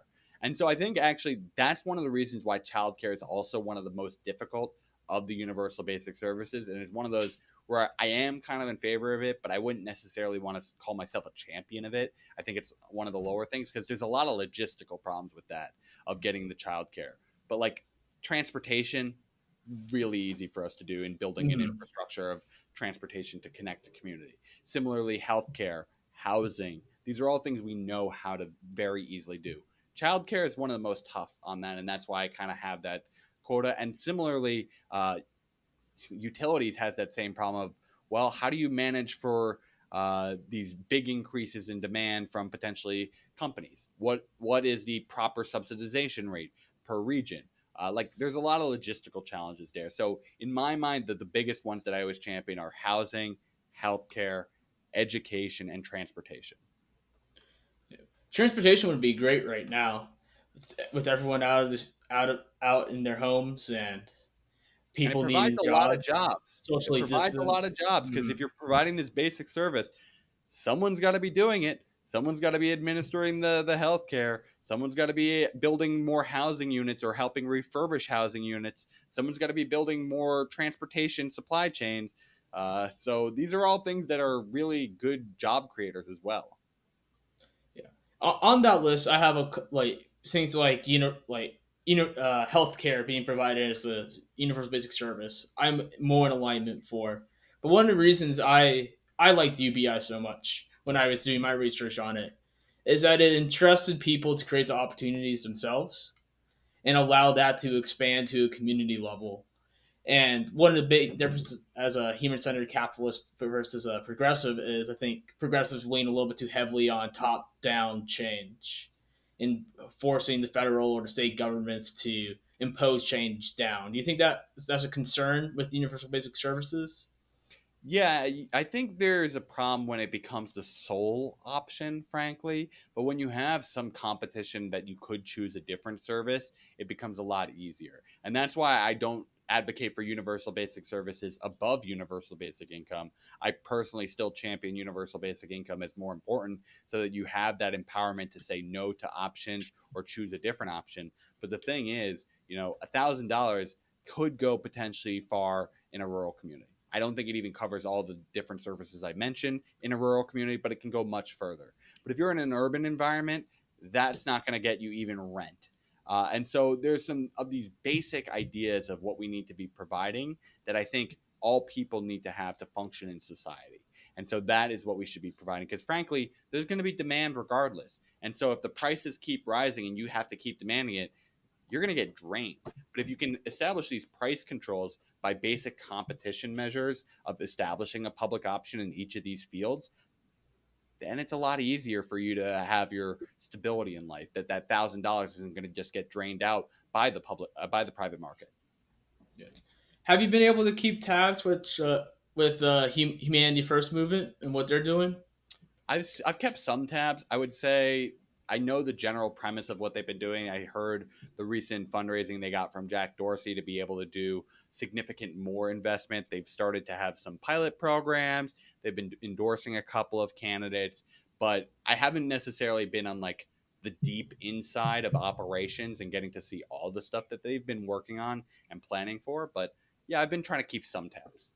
And so I think actually that's one of the reasons why childcare is also one of the most difficult of the universal basic services, and it's one of those where I am kind of in favor of it, but I wouldn't necessarily want to call myself a champion of it. I think it's one of the lower things because there's a lot of logistical problems with that of getting the childcare. But like transportation, really easy for us to do in building an Mhm. infrastructure of transportation to connect the community. Similarly, healthcare, housing, these are all things we know how to very easily do. Childcare is one of the most tough on that, and that's why I kind of have that quota. And similarly, utilities has that same problem of, well, how do you manage for these big increases in demand from potentially companies? What is the proper subsidization rate per region? Like there's a lot of logistical challenges there. So in my mind, the biggest ones that I always champion are housing, healthcare, education, and transportation. Yeah. Transportation would be great right now, with everyone out in their homes and And it people provides needing a lot of jobs, jobs. It socially provides a lot of distanced. jobs because Mhm. if you're providing this basic service, someone's got to be doing it. Someone's got to be administering the healthcare. Someone's got to be building more housing units or helping refurbish housing units. Someone's got to be building more transportation supply chains. So these are all things that are really good job creators as well. Yeah. On that list, I have like things like healthcare being provided as a universal basic service. I'm more in alignment for, but one of the reasons I liked UBI so much when I was doing my research on it is that it entrusted people to create the opportunities themselves and allow that to expand to a community level. And one of the big differences as a human centered capitalist versus a progressive is I think progressives lean a little bit too heavily on top down change in forcing the federal or the state governments to impose change down. Do you think that that's a concern with universal basic services? Yeah, I think there's a problem when it becomes the sole option, frankly. But when you have some competition that you could choose a different service, it becomes a lot easier. And that's why I don't advocate for universal basic services above universal basic income. I personally still champion universal basic income as more important so that you have that empowerment to say no to options or choose a different option. But the thing is, $1,000 could go potentially far in a rural community. I don't think it even covers all the different services I mentioned in a rural community, but it can go much further. But if you're in an urban environment, that's not going to get you even rent. And so there's some of these basic ideas of what we need to be providing that I think all people need to have to function in society. And so that is what we should be providing because, frankly, there's going to be demand regardless. And so if the prices keep rising and you have to keep demanding it, you're going to get drained. But if you can establish these price controls by basic competition measures of establishing a public option in each of these fields, then it's a lot easier for you to have your stability in life. That $1,000 isn't going to just get drained out by the by the private market. Yeah. Have you been able to keep tabs with Humanity First movement and what they're doing? I've kept some tabs. I would say I know the general premise of what they've been doing. I heard the recent fundraising they got from Jack Dorsey to be able to do significant more investment. They've started to have some pilot programs. They've been endorsing a couple of candidates, but I haven't necessarily been on like the deep inside of operations and getting to see all the stuff that they've been working on and planning for. But yeah, I've been trying to keep some tabs.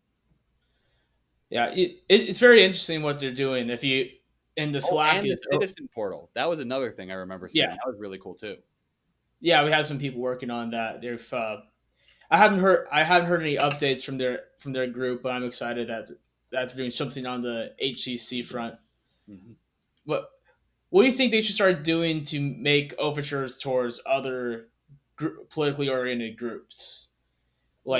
Yeah, it's very interesting what they're doing. If you in the Oh, Slack and the is citizen portal. That was another thing I remember seeing. yeah, That was really cool too. yeah, we have some people working on that. They've I haven't heard any updates from their group, but I'm excited that they're doing something on the HCC front. Mhm. What what do you think they should start doing to make overtures towards other politically oriented groups? Hmm.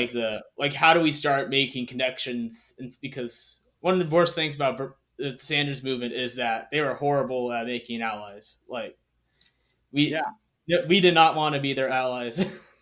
Like how do we start making connections? And because one of the worst things about the Sanders movement is that they were horrible at making allies. Like Yeah, we we did not want to be their allies,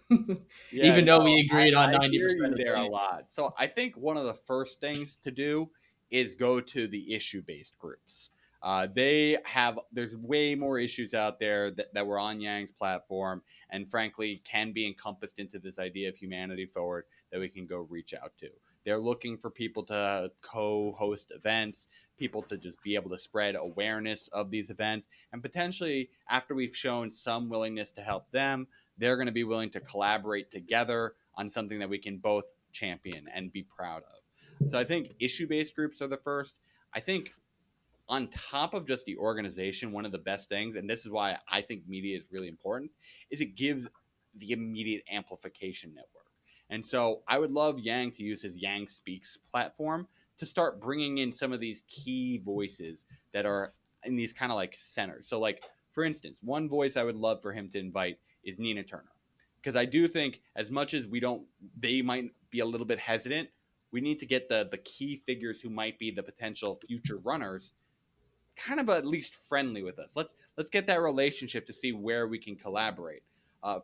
yeah, even though no, we agreed on I ninety hear percent you of there a things. lot. So I think one of the first things to do is go to the issue based groups. There's way more issues out there that were on Yang's platform, and frankly can be encompassed into this idea of humanity forward that we can go reach out to. They're looking for people to co-host events, people to just be able to spread awareness of these events, and potentially after we've shown some willingness to help them, they're going to be willing to collaborate together on something that we can both champion and be proud of. So I think issue-based groups are the first. I think on top of just the organization, one of the best things, and this is why I think media is really important, is it gives the immediate amplification network. And so I would love Yang to use his Yang Speaks platform to start bringing in some of these key voices that are in these kind of like centers. So, like, for instance, one voice I would love for him to invite is Nina Turner. Because I do think, as much as they might be a little bit hesitant, we need to get the key figures who might be the potential future runners kind of at least friendly with us. Let's get that relationship to see where we can collaborate.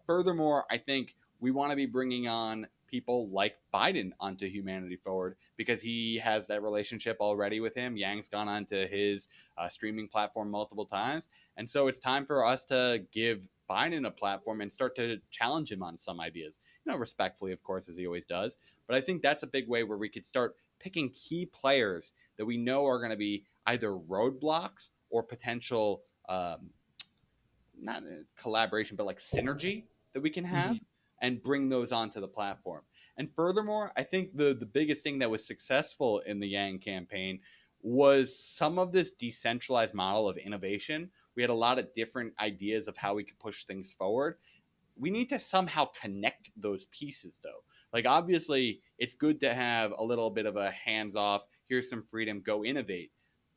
Furthermore, I think we want to be bringing on people like Biden onto Humanity Forward because he has that relationship already with him. Yang's gone onto his streaming platform multiple times, and so it's time for us to give Biden a platform and start to challenge him on some ideas. Respectfully, of course, as he always does. But I think that's a big way where we could start picking key players that we know are going to be either roadblocks or potential not collaboration but like synergy that we can have, and bring those onto the platform. And furthermore, I think the biggest thing that was successful in the Yang campaign was some of this decentralized model of innovation. We had a lot of different ideas of how we could push things forward. We need to somehow connect those pieces, though. Like, obviously it's good to have a little bit of a hands off, here's some freedom, go innovate.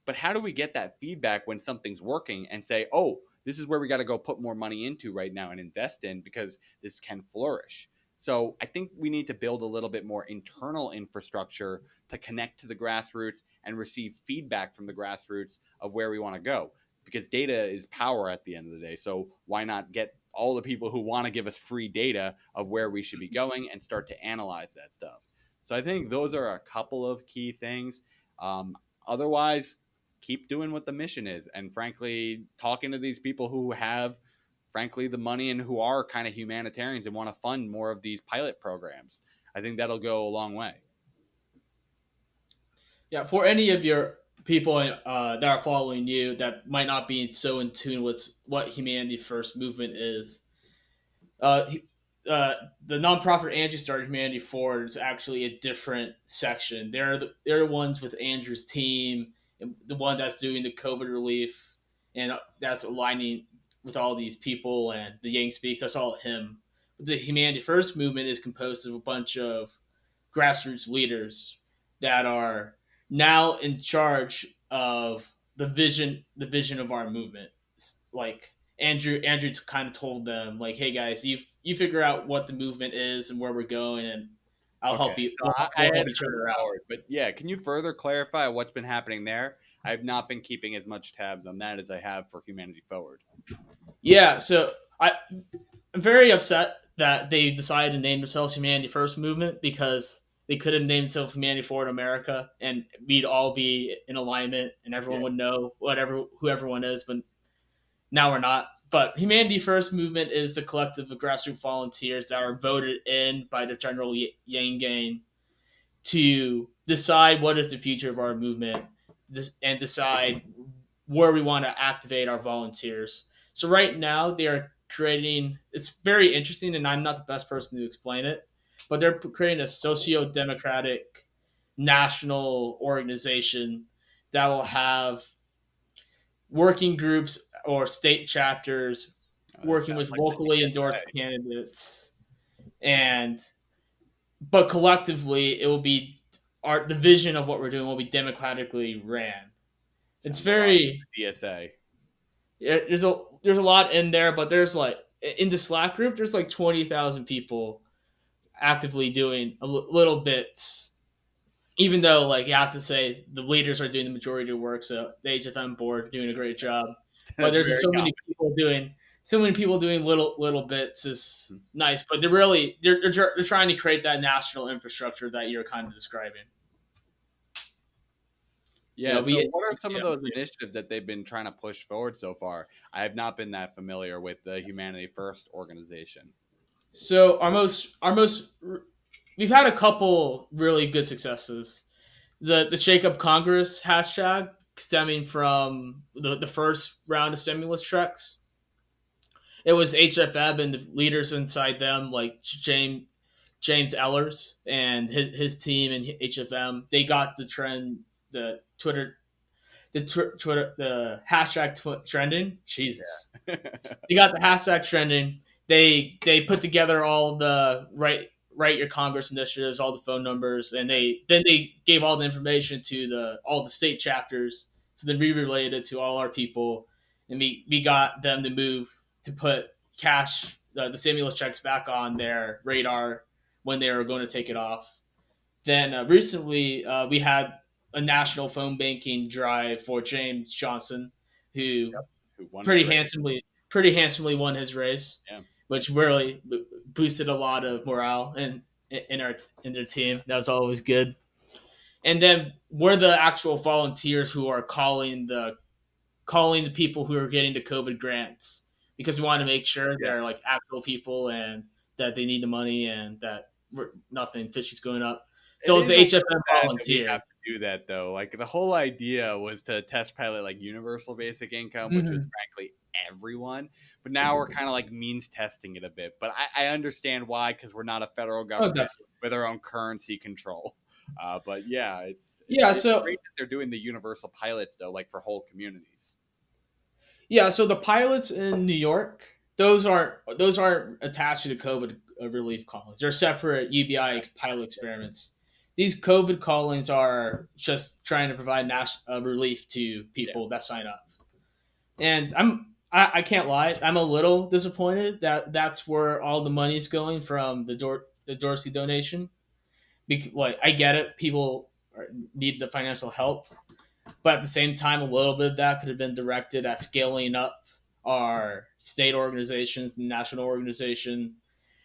But how do we get that feedback when something's working and say, oh, this is where we got to go put more money into right now and invest in because this can flourish? So I think we need to build a little bit more internal infrastructure to connect to the grassroots and receive feedback from the grassroots of where we want to go, because data is power at the end of the day. So why not get all the people who want to give us free data of where we should be going and start to analyze that stuff? So I think those are a couple of key things. Otherwise, keep doing what the mission is, and frankly talking to these people who have frankly the money and who are kind of humanitarians and want to fund more of these pilot programs. I think that'll go a long way. Yeah, for any of your people that are following you that might not be so in tune with what Humanity First movement is, he, the nonprofit Andrew started, Humanity Forward, is actually a different section. They're the ones with Andrew's team, and the one that's doing the COVID relief, and that's aligning with all these people. And the Yang Speaks, that's all him. The Humanity First movement is composed of a bunch of grassroots leaders that are now in charge of the vision of our movement. Like Andrew kind of told them, like, hey guys, you figure out what the movement is and where we're going, and I'll Okay, help you. so I We'll had help each heard other out. forward, but yeah, can you further clarify what's been happening there? I've not been keeping as much tabs on that as I have for Humanity Forward. Yeah, so I'm very upset that they decided to name themselves Humanity First Movement, because they could have named themselves Humanity Forward America, and we'd all be in alignment, and everyone Yeah. would know who everyone is. But now we're not. But Humanity First Movement is the collective of grassroots volunteers that are voted in by the General Yang Gang to decide what is the future of our movement, and decide where we want to activate our volunteers. So right now they are creating. It's very interesting, and I'm not the best person to explain it, but they're creating a socio-democratic national organization that will have working groups or state chapters That working sounds with like the locally endorsed DSA. candidates, and but collectively it will be the vision of what we're doing will be democratically ran. It's Sounds a lot like very the DSA. there's a lot in there, but there's like in the Slack group there's like 20,000 people actively doing little bits. Even though, like, you have to say the leaders are doing the majority of the work, so the HFM board doing a great job. But That's there's very so many people doing little bits is nice. But they're trying to create that national infrastructure that you're kind of describing. Yeah. So, we what are some of yeah. those initiatives that they've been trying to push forward so far? I have not been that familiar with the Humanity First organization. So we've had a couple really good successes. The Shake Up Congress hashtag stemming from the first round of stimulus checks. It was HFM and the leaders inside them, like James Ellers and his team and HFM. They got the trend, the Twitter, the hashtag trending. Jesus, Yeah. they got the hashtag trending. They put together all the write your Congress initiatives, all the phone numbers, and they gave all the information to all the state chapters. So then we relayed it to all our people, and we got them to move to put cash the stimulus checks back on their radar when they were going to take it off. Then recently we had a national phone banking drive for James Johnson, who Yep. Who won his pretty race? handsomely won his race, Yeah. which really boosted a lot of morale in their team. That was always good. And then we're the actual volunteers who are calling the people who are getting the COVID grants because we want to make sure Yeah. they're like actual people and that they need the money and that nothing fishy's going up. It So it's is the a little HFM sad that we volunteer. have to do that though. Like the whole idea was to test pilot like universal basic income, which was Mm-hmm. frankly everyone. But now we're kind of like means testing it a bit. But I understand why, because we're not a federal Oh, government definitely. with our own currency control. But yeah, Yeah. it's So great that they're doing the universal pilots though, like for whole communities. yeah. So the pilots in New York, those aren't attached to the COVID relief callings. They're separate UBI pilot experiments. These COVID callings are just trying to provide national relief to Yeah. people that sign up. And I can't lie, I'm a little disappointed that that's where all the money's going from the Dorsey donation. Because, like, I get it, people need the financial help, but at the same time, a little bit of that could have been directed at scaling up our state organizations and national organization,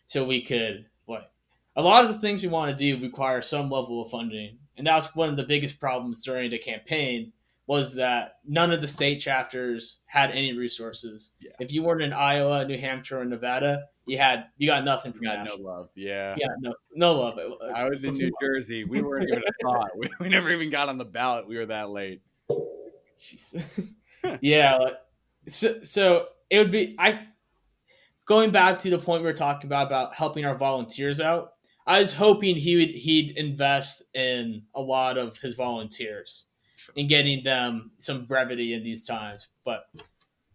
so we could what a lot of the things we want to do require some level of funding, and that was one of the biggest problems during the campaign was that none of the state chapters had any resources. Yeah. If you weren't in Iowa, New Hampshire, or Nevada, you got nothing from Got no national. love. Yeah. Yeah, no love. I was in New Jersey. We weren't even a thought. We never even got on the ballot. We were that late. Jeez. Yeah. So it would be I going back to the point we were talking about helping our volunteers out. I was hoping he'd invest in a lot of his volunteers Sure. and getting them some brevity in these times, but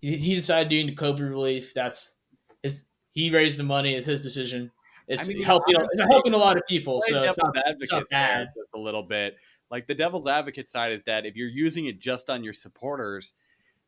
he decided doing the COVID relief. That's his. He raised the money. It's his decision. I mean, It's honestly, helping a lot of people, play so devil's it's not advocate there bad. just a little bit. Like the devil's advocate side is that if you're using it just on your supporters,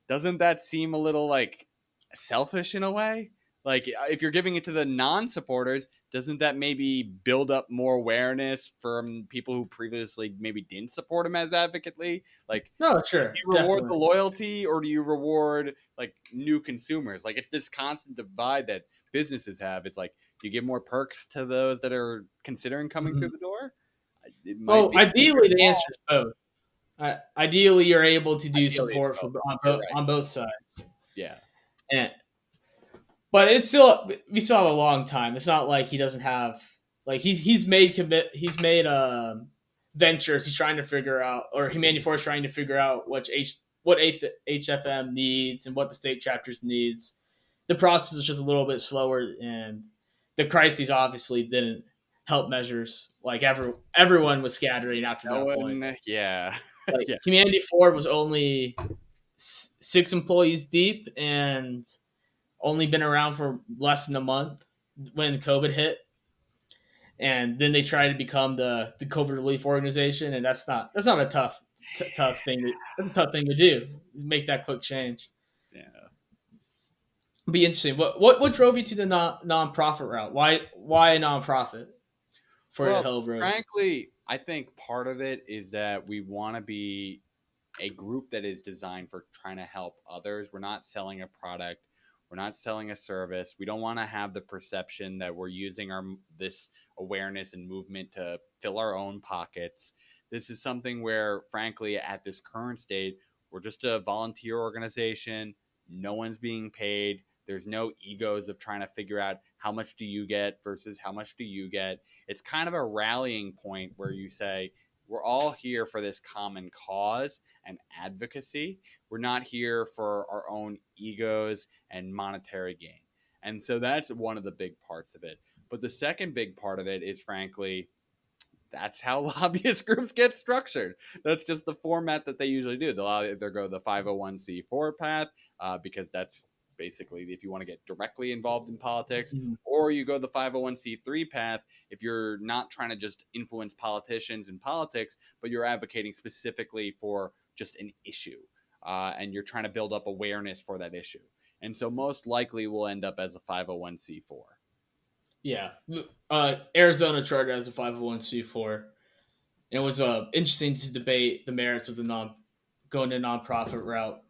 doesn't that seem a little like selfish in a way? Like if you're giving it to the non-supporters, doesn't that maybe build up more awareness from people who previously maybe didn't support him as advocately? Like, No, do sure, you reward definitely. the loyalty or do you reward like new consumers? Like it's this constant divide that businesses have. It's like, do you give more perks to those that are considering coming through Mhm. the door? It might Well, be ideally, the answer is both. Ideally, you're able to do ideally it's support both. for You're right. on both sides, Yeah. and but it's still we still have a long time. It's not like he doesn't have like he's made ventures. He's trying to figure out, or Humanity is trying to figure out what HFM needs and what the state chapters needs. The process is just a little bit slower, and the crises obviously didn't help measures. Like everyone was scattering after No that point. one. Yeah. Like Yeah. Humanity 4 was only 6 employees deep and only been around for less than a month when COVID hit. And then they tried to become the COVID relief organization, and that's not a tough thing. That's a tough thing to do. Make that quick change. Yeah. It'd be interesting. What drove you to the nonprofit route? Why a nonprofit for the Well, Hill of Roses? frankly, I think part of it is that we want to be a group that is designed for trying to help others. We're not selling a product. We're not selling a service. We don't want to have the perception that we're using our this awareness and movement to fill our own pockets. This is something where, frankly, at this current state, we're just a volunteer organization. No one's being paid. There's no egos of trying to figure out how much do you get versus how much do you get. It's kind of a rallying point where you say, we're all here for this common cause and advocacy. We're not here for our own egos and monetary gain. And so that's one of the big parts of it. But the second big part of it is, frankly, that's how lobbyist groups get structured. That's just the format that they usually do. They'll either go the 501c4 path, because that's basically if you want to get directly involved in politics, or you go the 501c3 path if you're not trying to just influence politicians in politics, but you're advocating specifically for just an issue, and you're trying to build up awareness for that issue. And so most likely we'll end up as a 501c4. Yeah. Arizona chartered as a 501c4. It was interesting to debate the merits of the going the nonprofit route.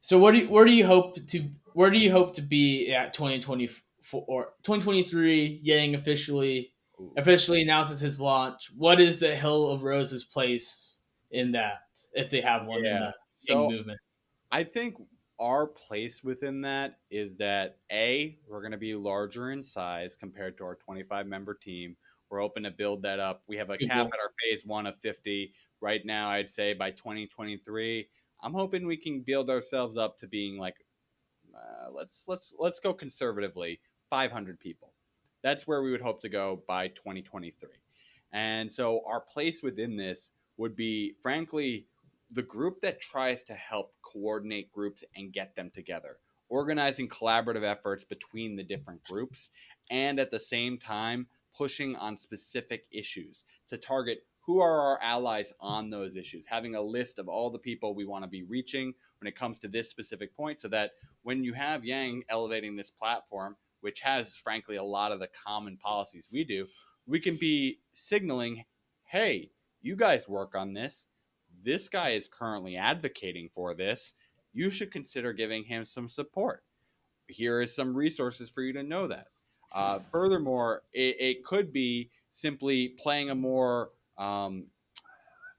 So where do you hope to be at 2024 or 2023? Yang officially announces his launch. What is the Hill of Roses place in that, if they have one in Yeah. the Yang So movement? I think our place within that is that we're going to be larger in size compared to our 25 member team. We're hoping to build that up. We have a cap People. at our phase 1 of 50 right now. I'd say by 2023, I'm hoping we can build ourselves up to being like, let's go conservatively, 500 people. That's where we would hope to go by 2023. And so our place within this would be, frankly, the group that tries to help coordinate groups and get them together, organizing collaborative efforts between the different groups, and at the same time pushing on specific issues to target who are our allies on those issues, having a list of all the people we want to be reaching when it comes to this specific point, so that when you have Yang elevating this platform, which has, frankly, a lot of the common policies we do, we can be signaling, hey, you guys work on this. This guy is currently advocating for this. You should consider giving him some support. Here is some resources for you to know that. Furthermore, it could be simply playing a more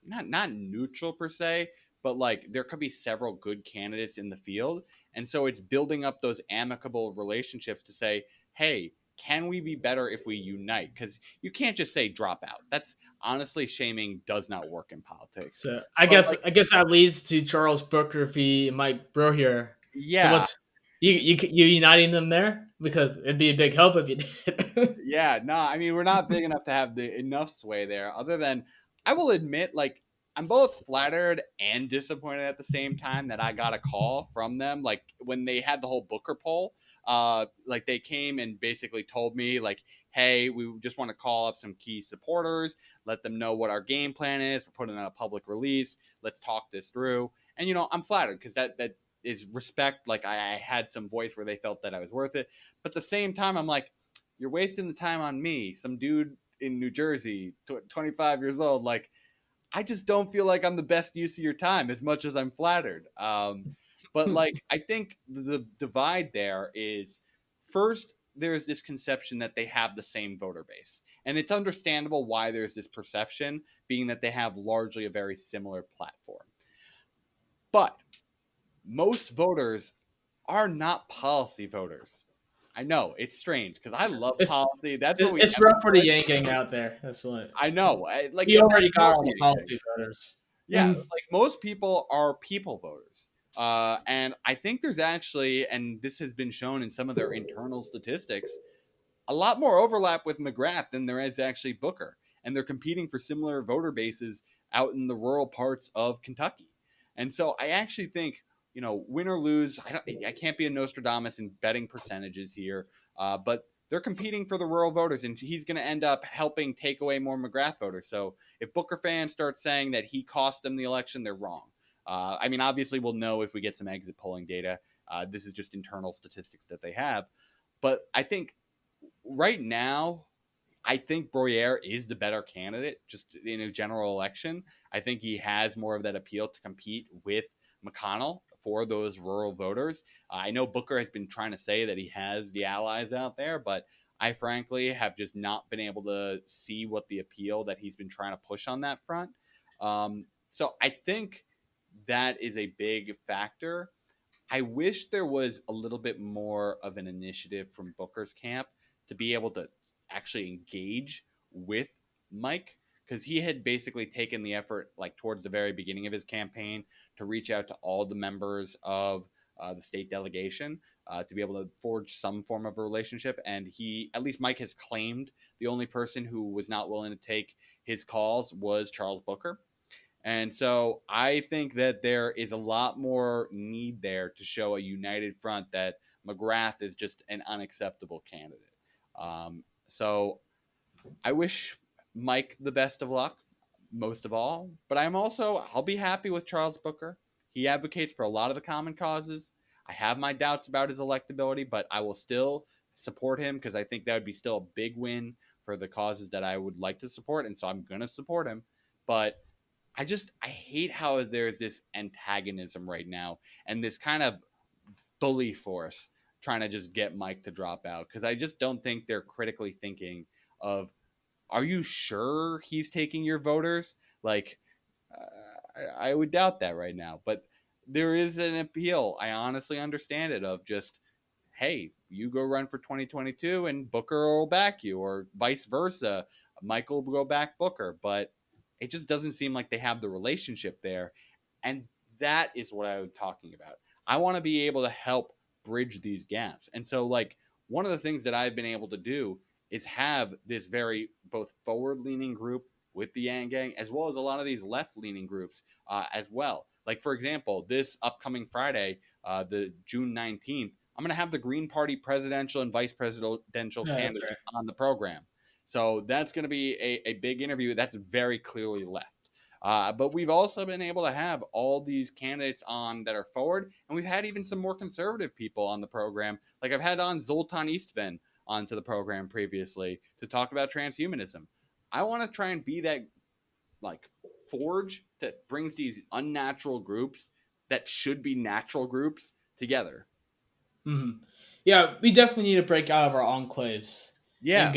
not neutral per se, but like there could be several good candidates in the field, and so it's building up those amicable relationships to say, hey, can we be better if we unite? Because you can't just say drop out. That's honestly, shaming does not work in politics. So But like, I guess that leads to Charles Booker v. Mike Bro here. So yeah, what's you uniting them there, because it'd be a big help if you did. yeah, no, I mean, we're not big enough to have the enough sway there. Other than, I will admit, like, I'm both flattered and disappointed at the same time that I got a call from them. Like when they had the whole Booker poll, like they came and basically told me, like, hey, we just want to call up some key supporters, let them know what our game plan is. We're putting out a public release. Let's talk this through. And I'm flattered because that is respect. Like I had some voice where they felt that I was worth it. But at the same time, I'm like, you're wasting the time on me, some dude in New Jersey, 25 years old. Like, I just don't feel like I'm the best use of your time as much as I'm flattered. But like, I think the divide there is, first, there's this conception that they have the same voter base. And it's understandable why there's this perception, being that they have largely a very similar platform. But most voters are not policy voters. I know it's strange because I love it's policy. That's what we. it's rough for the Yang gang out there. That's what I know. Like he that's already got most all the Yang. policy voters. Yeah, like most people are people voters. And I think there's actually, and this has been shown in some of their internal statistics, a lot more overlap with McGrath than there is actually Booker. And they're competing for similar voter bases out in the rural parts of Kentucky. And so I actually think, win or lose, I can't be a Nostradamus in betting percentages here, but they're competing for the rural voters, and he's going to end up helping take away more McGrath voters. So if Booker fans start saying that he cost them the election, they're wrong. I mean, obviously, we'll know if we get some exit polling data. This is just internal statistics that they have. But I think right now, I think Breuer is the better candidate just in a general election. I think he has more of that appeal to compete with McConnell for those rural voters. I know Booker has been trying to say that he has the allies out there, but I frankly have just not been able to see what the appeal that he's been trying to push on that front. So I think that is a big factor. I wish there was a little bit more of an initiative from Booker's camp to be able to actually engage with Mike, because he had basically taken the effort, like towards the very beginning of his campaign, to reach out to all the members of the state delegation to be able to forge some form of a relationship. And he, at least Mike has claimed, the only person who was not willing to take his calls was Charles Booker. And so I think that there is a lot more need there to show a united front that McGrath is just an unacceptable candidate. So I wish Mike the best of luck, most of all. But I'll be happy with Charles Booker. He advocates for a lot of the common causes. I have my doubts about his electability, but I will still support him because I think that would be still a big win for the causes that I would like to support. And so I'm going to support him. But I hate how there's this antagonism right now and this kind of bully force trying to just get Mike to drop out, because I just don't think they're critically thinking of, are you sure he's taking your voters? Like, I would doubt that right now, but there is an appeal. I honestly understand it, of just, hey, you go run for 2022 and Booker will back you, or vice versa. Michael will go back Booker, but it just doesn't seem like they have the relationship there. And that is what I was talking about. I want to be able to help bridge these gaps. And so, like, one of the things that I've been able to do is have this very both forward leaning group with the Yang Gang, as well as a lot of these left leaning groups as well. Like, for example, this upcoming Friday, the June 19th, I'm going to have the Green Party presidential and vice presidential candidates on the program. So that's going to be a big interview. That's very clearly left. But we've also been able to have all these candidates on that are forward, and we've had even some more conservative people on the program. Like, I've had on Zoltan Istvan onto the program previously to talk about transhumanism. I want to try and be that, like, forge that brings these unnatural groups that should be natural groups together. Mm-hmm. Yeah, we definitely need to break out of our enclaves Yeah, and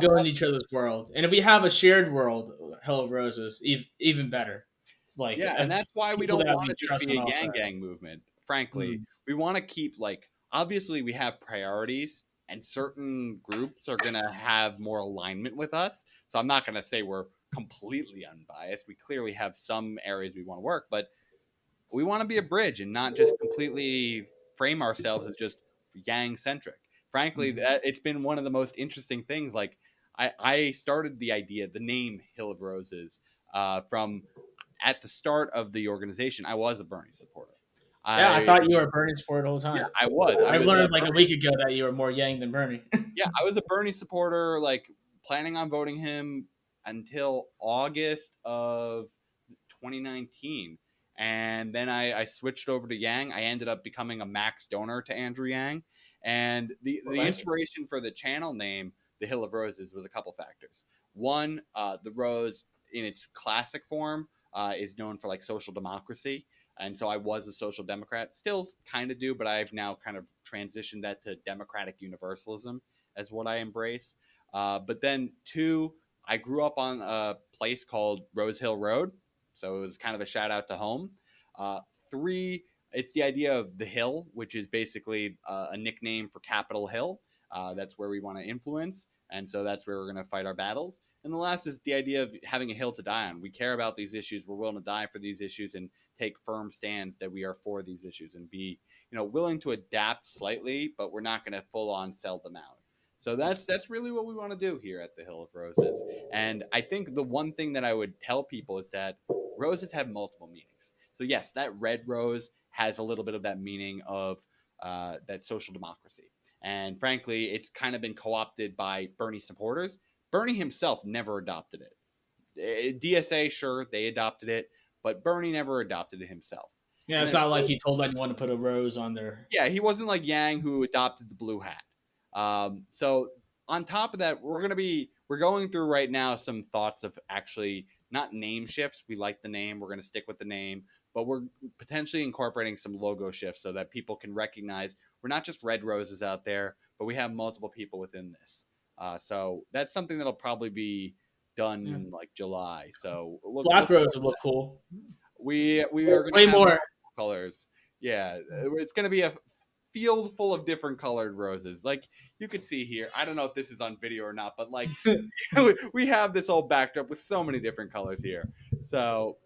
go in each other's world. And if we have a shared world, Hell of Roses, even better. It's like yeah, and that's why we people don't that want we to just trust be on a all gang sides. gang movement. Frankly, Mm-hmm. we want to keep, like, obviously we have priorities, and certain groups are going to have more alignment with us. So I'm not going to say we're completely unbiased. We clearly have some areas we want to work, but we want to be a bridge and not just completely frame ourselves as just Yang centric. Frankly, Mm-hmm. that it's been one of the most interesting things. Like, I started the name Hill of Roses, from at the start of the organization. I was a Bernie supporter. Yeah, I I thought you were Bernie supporter the whole Yeah, time. I was. I I've was a learned like a Bernie. week ago that you were more Yang than Bernie. Yeah, I was a Bernie supporter, like, planning on voting him until August of 2019. And then I switched over to Yang. I ended up becoming a max donor to Andrew Yang. And the Thank you. inspiration for the channel name, The Hill of Roses, was a couple factors. One, the rose in its classic form is known for, like, social democracy. And so I was a social democrat, still kind of do, but I've now kind of transitioned that to democratic universalism as what I embrace. But then two, I grew up on a place called Rose Hill Road, so it was kind of a shout out to home. Three, it's the idea of the hill, which is basically a nickname for Capitol Hill. That's where we want to influence, and so that's where we're going to fight our battles. And the last is the idea of having a hill to die on. We care about these issues. We're willing to die for these issues and take firm stands that we are for these issues, and be, willing to adapt slightly, but we're not going to full on sell them out. So that's really what we want to do here at the Hill of Roses. And I think the one thing that I would tell people is that roses have multiple meanings. So yes, that red rose has a little bit of that meaning of that social democracy. And frankly, it's kind of been co-opted by Bernie supporters. Bernie himself never adopted it. DSA, sure, they adopted it, but Bernie never adopted it himself. Yeah, And it's then, not like he told anyone to put a rose on their. yeah, he wasn't like Yang, who adopted the blue hat. So on top of that, we're going through right now some thoughts of actually not name shifts. We like the name, we're going to stick with the name, but we're potentially incorporating some logo shifts so that people can recognize we're not just red roses out there, but we have multiple people within this. So that's something that'll probably be done Yeah. in like July. So Black look rose forward would to look that. cool. We are going to Way have more. colors. Yeah, it's going to be a field full of different colored roses. Like you could see here. I don't know if this is on video or not, but like we have this all backed up with so many different colors here. So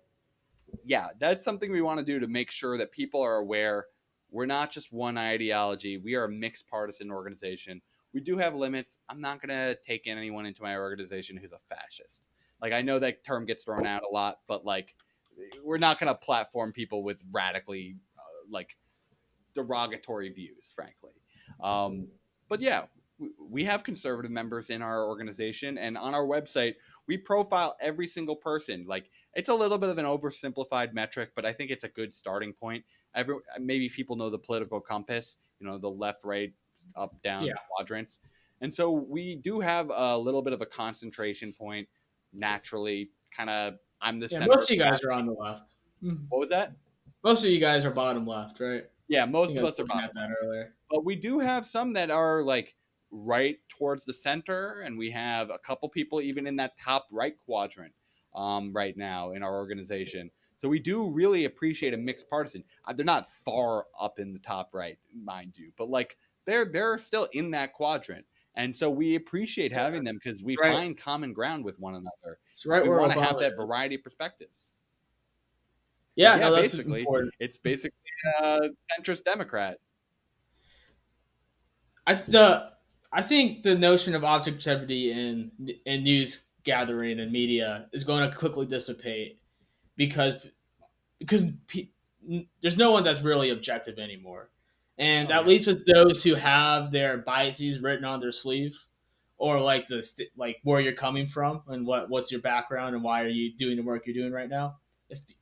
yeah, that's something we want to do to make sure that people are aware we're not just one ideology. We are a mixed partisan organization. We do have limits. I'm not going to take anyone into my organization who's a fascist. Like, I know that term gets thrown out a lot, but like, we're not going to platform people with radically like derogatory views, frankly. Um, but yeah, we have conservative members in our organization, and on our website, we profile every single person. Like, it's a little bit of an oversimplified metric, but I think it's a good starting point. Maybe people know the political compass, the left, right, up, Yeah. down quadrants. And so we do have a little bit of a concentration point naturally. Kind of, I'm the Yeah. center Most of of you guys are gravity. on the left. Mhm. What was that? Most of you guys are bottom left, right? I Yeah, most think I of was us are looking bottom at that left. earlier. But we do have some that are like right towards the center, and we have a couple people even in that top right quadrant right now in our organization. So we do really appreciate a mixed partisan. They're not far up in the top right, mind you, but like they're still in that quadrant, and so we appreciate having them because we Right. find common ground with one another. It's right We where want to have Obama that is. variety of perspectives. But Yeah. yeah, No, that's basically, important. it's basically a centrist Democrat. I the I think the notion of objectivity in news gathering and media is going to quickly dissipate because because there's no one that's really objective anymore, and Oh at yeah, least with those who have their biases written on their sleeve, or like like where you're coming from and what's your background and why are you doing the work you're doing right now.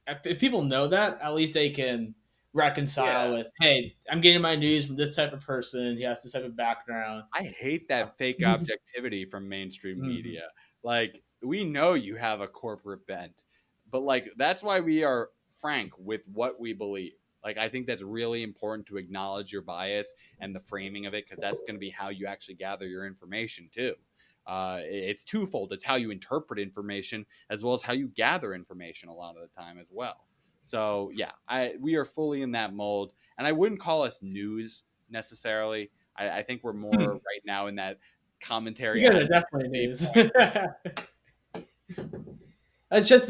If people know that, at least they can reconcile yeah. with, hey, I'm getting my news from this type of person. He has this type of background. I hate that fake objectivity from mainstream Mhm. media. Like, we know you have a corporate bent, but like, that's why we are frank with what we believe. Like, I think that's really important to acknowledge your bias and the framing of it, because that's going to be how you actually gather your information, too. It's twofold. It's how you interpret information as well as how you gather information a lot of the time as well. So, yeah, we are fully in that mold. And I wouldn't call us news necessarily. I think we're more right now in that commentary You guys are definitely advocacy news. point. It's just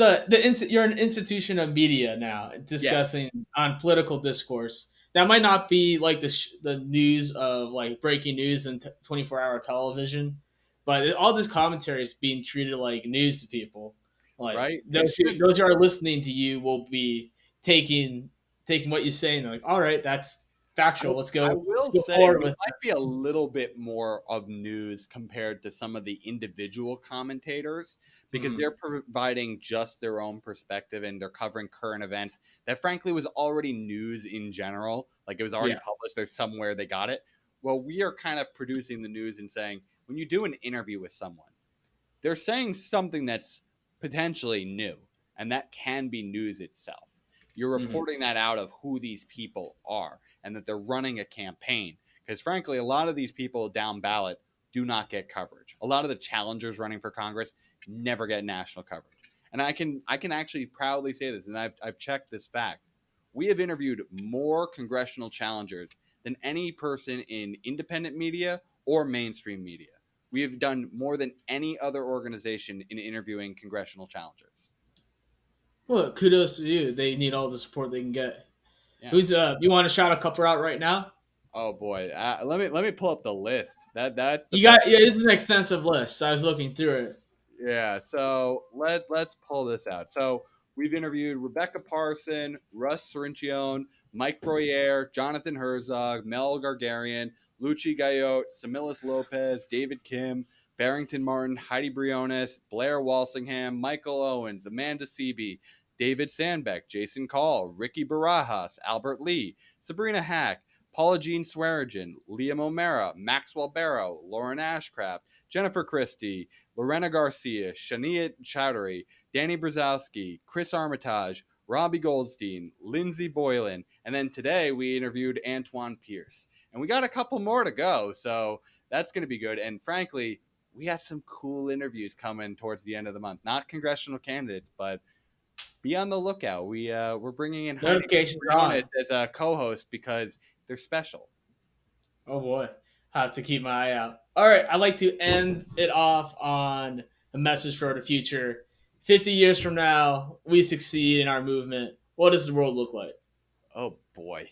you're an institution of media now Yeah, discussing on political discourse. That might not be like the news of like breaking news and 24-hour television, but all this commentary is being treated like news to people. Like right. It should. those who are listening to you will be taking taking what you say and they're like, all right, that's I, factual. I Let's will go say forward we with might be this. a little bit more of news compared to some of the individual commentators because Mhm. they're providing just their own perspective and they're covering current events that frankly was already news in general. Like, it was already Yeah. published. There's somewhere they got it. Well, we are kind of producing the news and saying, when you do an interview with someone, they're saying something that's potentially new, and that can be news itself. You're Hmm. reporting that out of who these people are and that they're running a campaign. Because frankly, a lot of these people down ballot do not get coverage. A lot of the challengers running for Congress never get national coverage. And I can actually proudly say this, and I've checked this fact. We have interviewed more congressional challengers than any person in independent media or mainstream media. We have done more than any other organization in interviewing congressional challengers. Well, kudos to you. They need all the support they can get. Yeah. Who's you want to shout a couple out right now? Oh boy. Let me pull up the list. That's the You best. got yeah, it's an extensive list. I was looking through it. Yeah. So let's pull this out. So we've interviewed Rebecca Parson, Russ Sorincione, Mike Broyer, Jonathan Herzog, Mel Gargarian, Luchi Guyot, Samilis Lopez, David Kim, Barrington Martin, Heidi Briones, Blair Walsingham, Michael Owens, Amanda Seeby, David Sandbeck, Jason Call, Ricky Barajas, Albert Lee, Sabrina Hack, Paula Jean Swearigan, Liam O'Mara, Maxwell Barrow, Lauren Ashcraft, Jennifer Christie, Lorena Garcia, Shania Chowdhury, Danny Brzezowski, Chris Armitage, Robbie Goldstein, Lindsey Boylan, and then today we interviewed Antoine Pierce. And we got a couple more to go, so that's going to be good. And frankly, we got some cool interviews coming towards the end of the month. Not congressional candidates, but be on the lookout. We're bringing in Heidi Notifications on. as a co-host because they're special. Oh boy, I have to keep my eye out. All right, I'd like to end it off on a message for the future. 50 years from now, we succeed in our movement. What does the world look like? Oh boy.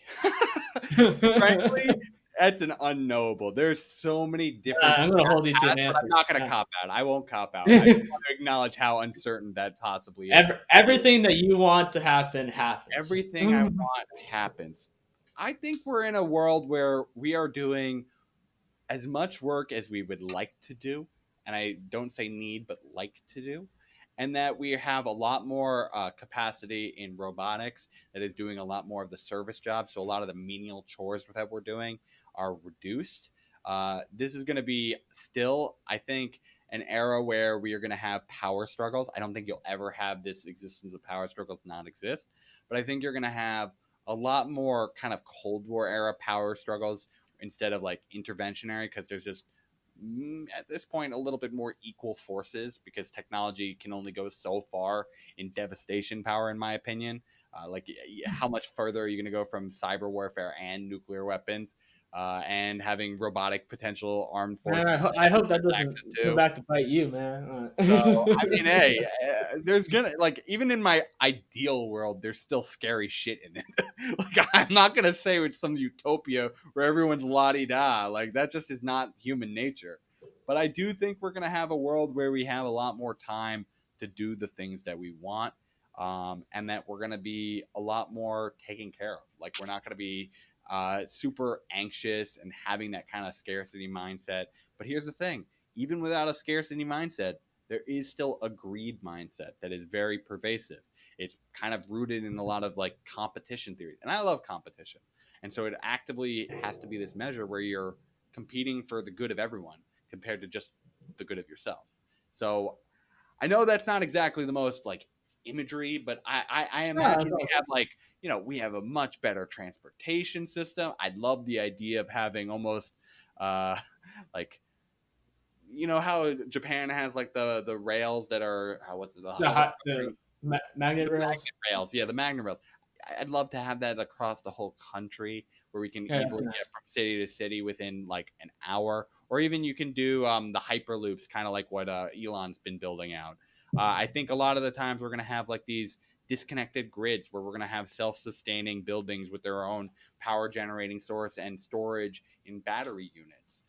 Frankly, that's an unknowable. There's so many different I'm going to hold you to an paths, but answer. I'm not going to cop out. I won't cop out. I just want to acknowledge how uncertain that possibly is. Everything that you want to happen happens. Everything I want happens. I think we're in a world where we are doing as much work as we would like to do, and I don't say need, but like to do, and that we have a lot more capacity in robotics that is doing a lot more of the service jobs. So a lot of the menial chores that we're doing are reduced. This is going to be still, I think, an era where we are going to have power struggles. I don't think you'll ever have this existence of power struggles not exist, but I think you're going to have a lot more kind of Cold War era power struggles instead of like interventionary, because there's just at this point a little bit more equal forces, because technology can only go so far in devastation power, in my opinion. Like how much further are you going to go from cyber warfare and nuclear weapons and having robotic potential armed forces? Man, I hope that doesn't come back to bite you, man. So I mean, hey, there's gonna, like, even in my ideal world, there's still scary shit in it. Like, I'm not gonna say it's some utopia where everyone's la-di-da. Like, that just is not human nature. But I do think we're gonna have a world where we have a lot more time to do the things that we want, and that we're gonna be a lot more taken care of. Like, we're not gonna be super anxious and having that kind of scarcity mindset. But here's the thing. Even without a scarcity mindset, there is still a greed mindset that is very pervasive. It's kind of rooted in a lot of like competition theory. And I love competition. And so it actively has to be this measure where you're competing for the good of everyone compared to just the good of yourself. So I know that's not exactly the most like imagery, but I imagine we have like, you know, we have a much better transportation system. I'd love the idea of having almost like, you know how Japan has like the rails that are what's it, the magnet rails? Magnet rails, yeah, the magnet rails. I'd love to have that across the whole country where we can easily get from city to city within like an hour, or even you can do the hyperloops, kind of like what Elon's been building out. I think a lot of the times we're going to have like these disconnected grids where we're going to have self-sustaining buildings with their own power generating source and storage in battery units.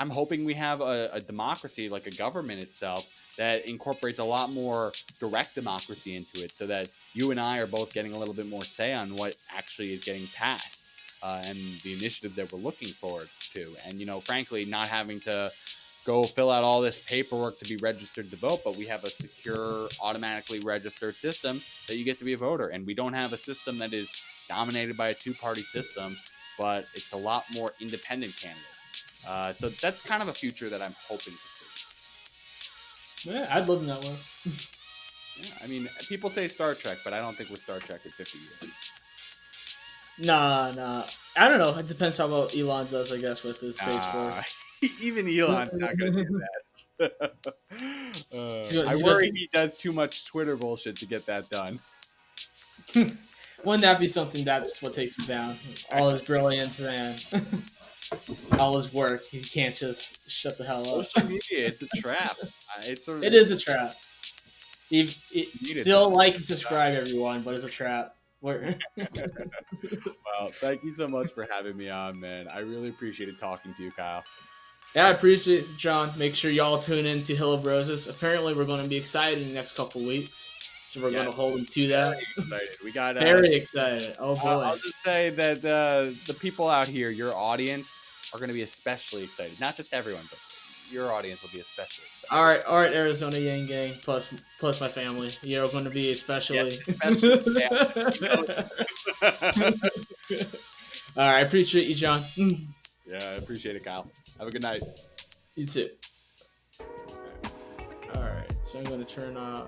I'm hoping we have a democracy, like a government itself, that incorporates a lot more direct democracy into it, so that you and I are both getting a little bit more say on what actually is getting passed and the initiatives that we're looking forward to. And, you know, frankly, not having to go fill out all this paperwork to be registered to vote, but we have a secure, automatically registered system that you get to be a voter. And we don't have a system that is dominated by a two-party system, but it's a lot more independent candidates. So that's kind of a future that I'm hoping to see. Yeah, I'd live in that one. Yeah, I mean, people say Star Trek, but I don't think we're Star Trek in 50 years. Nah. I don't know. It depends how well Elon does, I guess, with his space force. Even Elon's not going to do that. I worry he does too much Twitter bullshit to get that done. Wouldn't that be something that's what takes him down? All his brilliance, man. All his work. He can't just shut the hell up. Social media, it's a trap. It is a trap. Still like and subscribe, everyone, but it's a trap. Well, thank you so much for having me on, man. I really appreciated talking to you, Kyle. Yeah, I appreciate it, John. Make sure y'all tune in to Hill of Roses. Apparently, we're going to be excited in the next couple weeks. So we're going to hold them to that. Very excited. We got very excited. Oh boy! I'll just say that the people out here, your audience, are going to be especially excited. Not just everyone, but your audience will be especially excited. All right, Arizona Yang Gang plus my family. You're going to be especially. Yes, All right, I appreciate you, John. Yeah, I appreciate it, Kyle. Have a good night. You too. All right, so I'm going to turn off.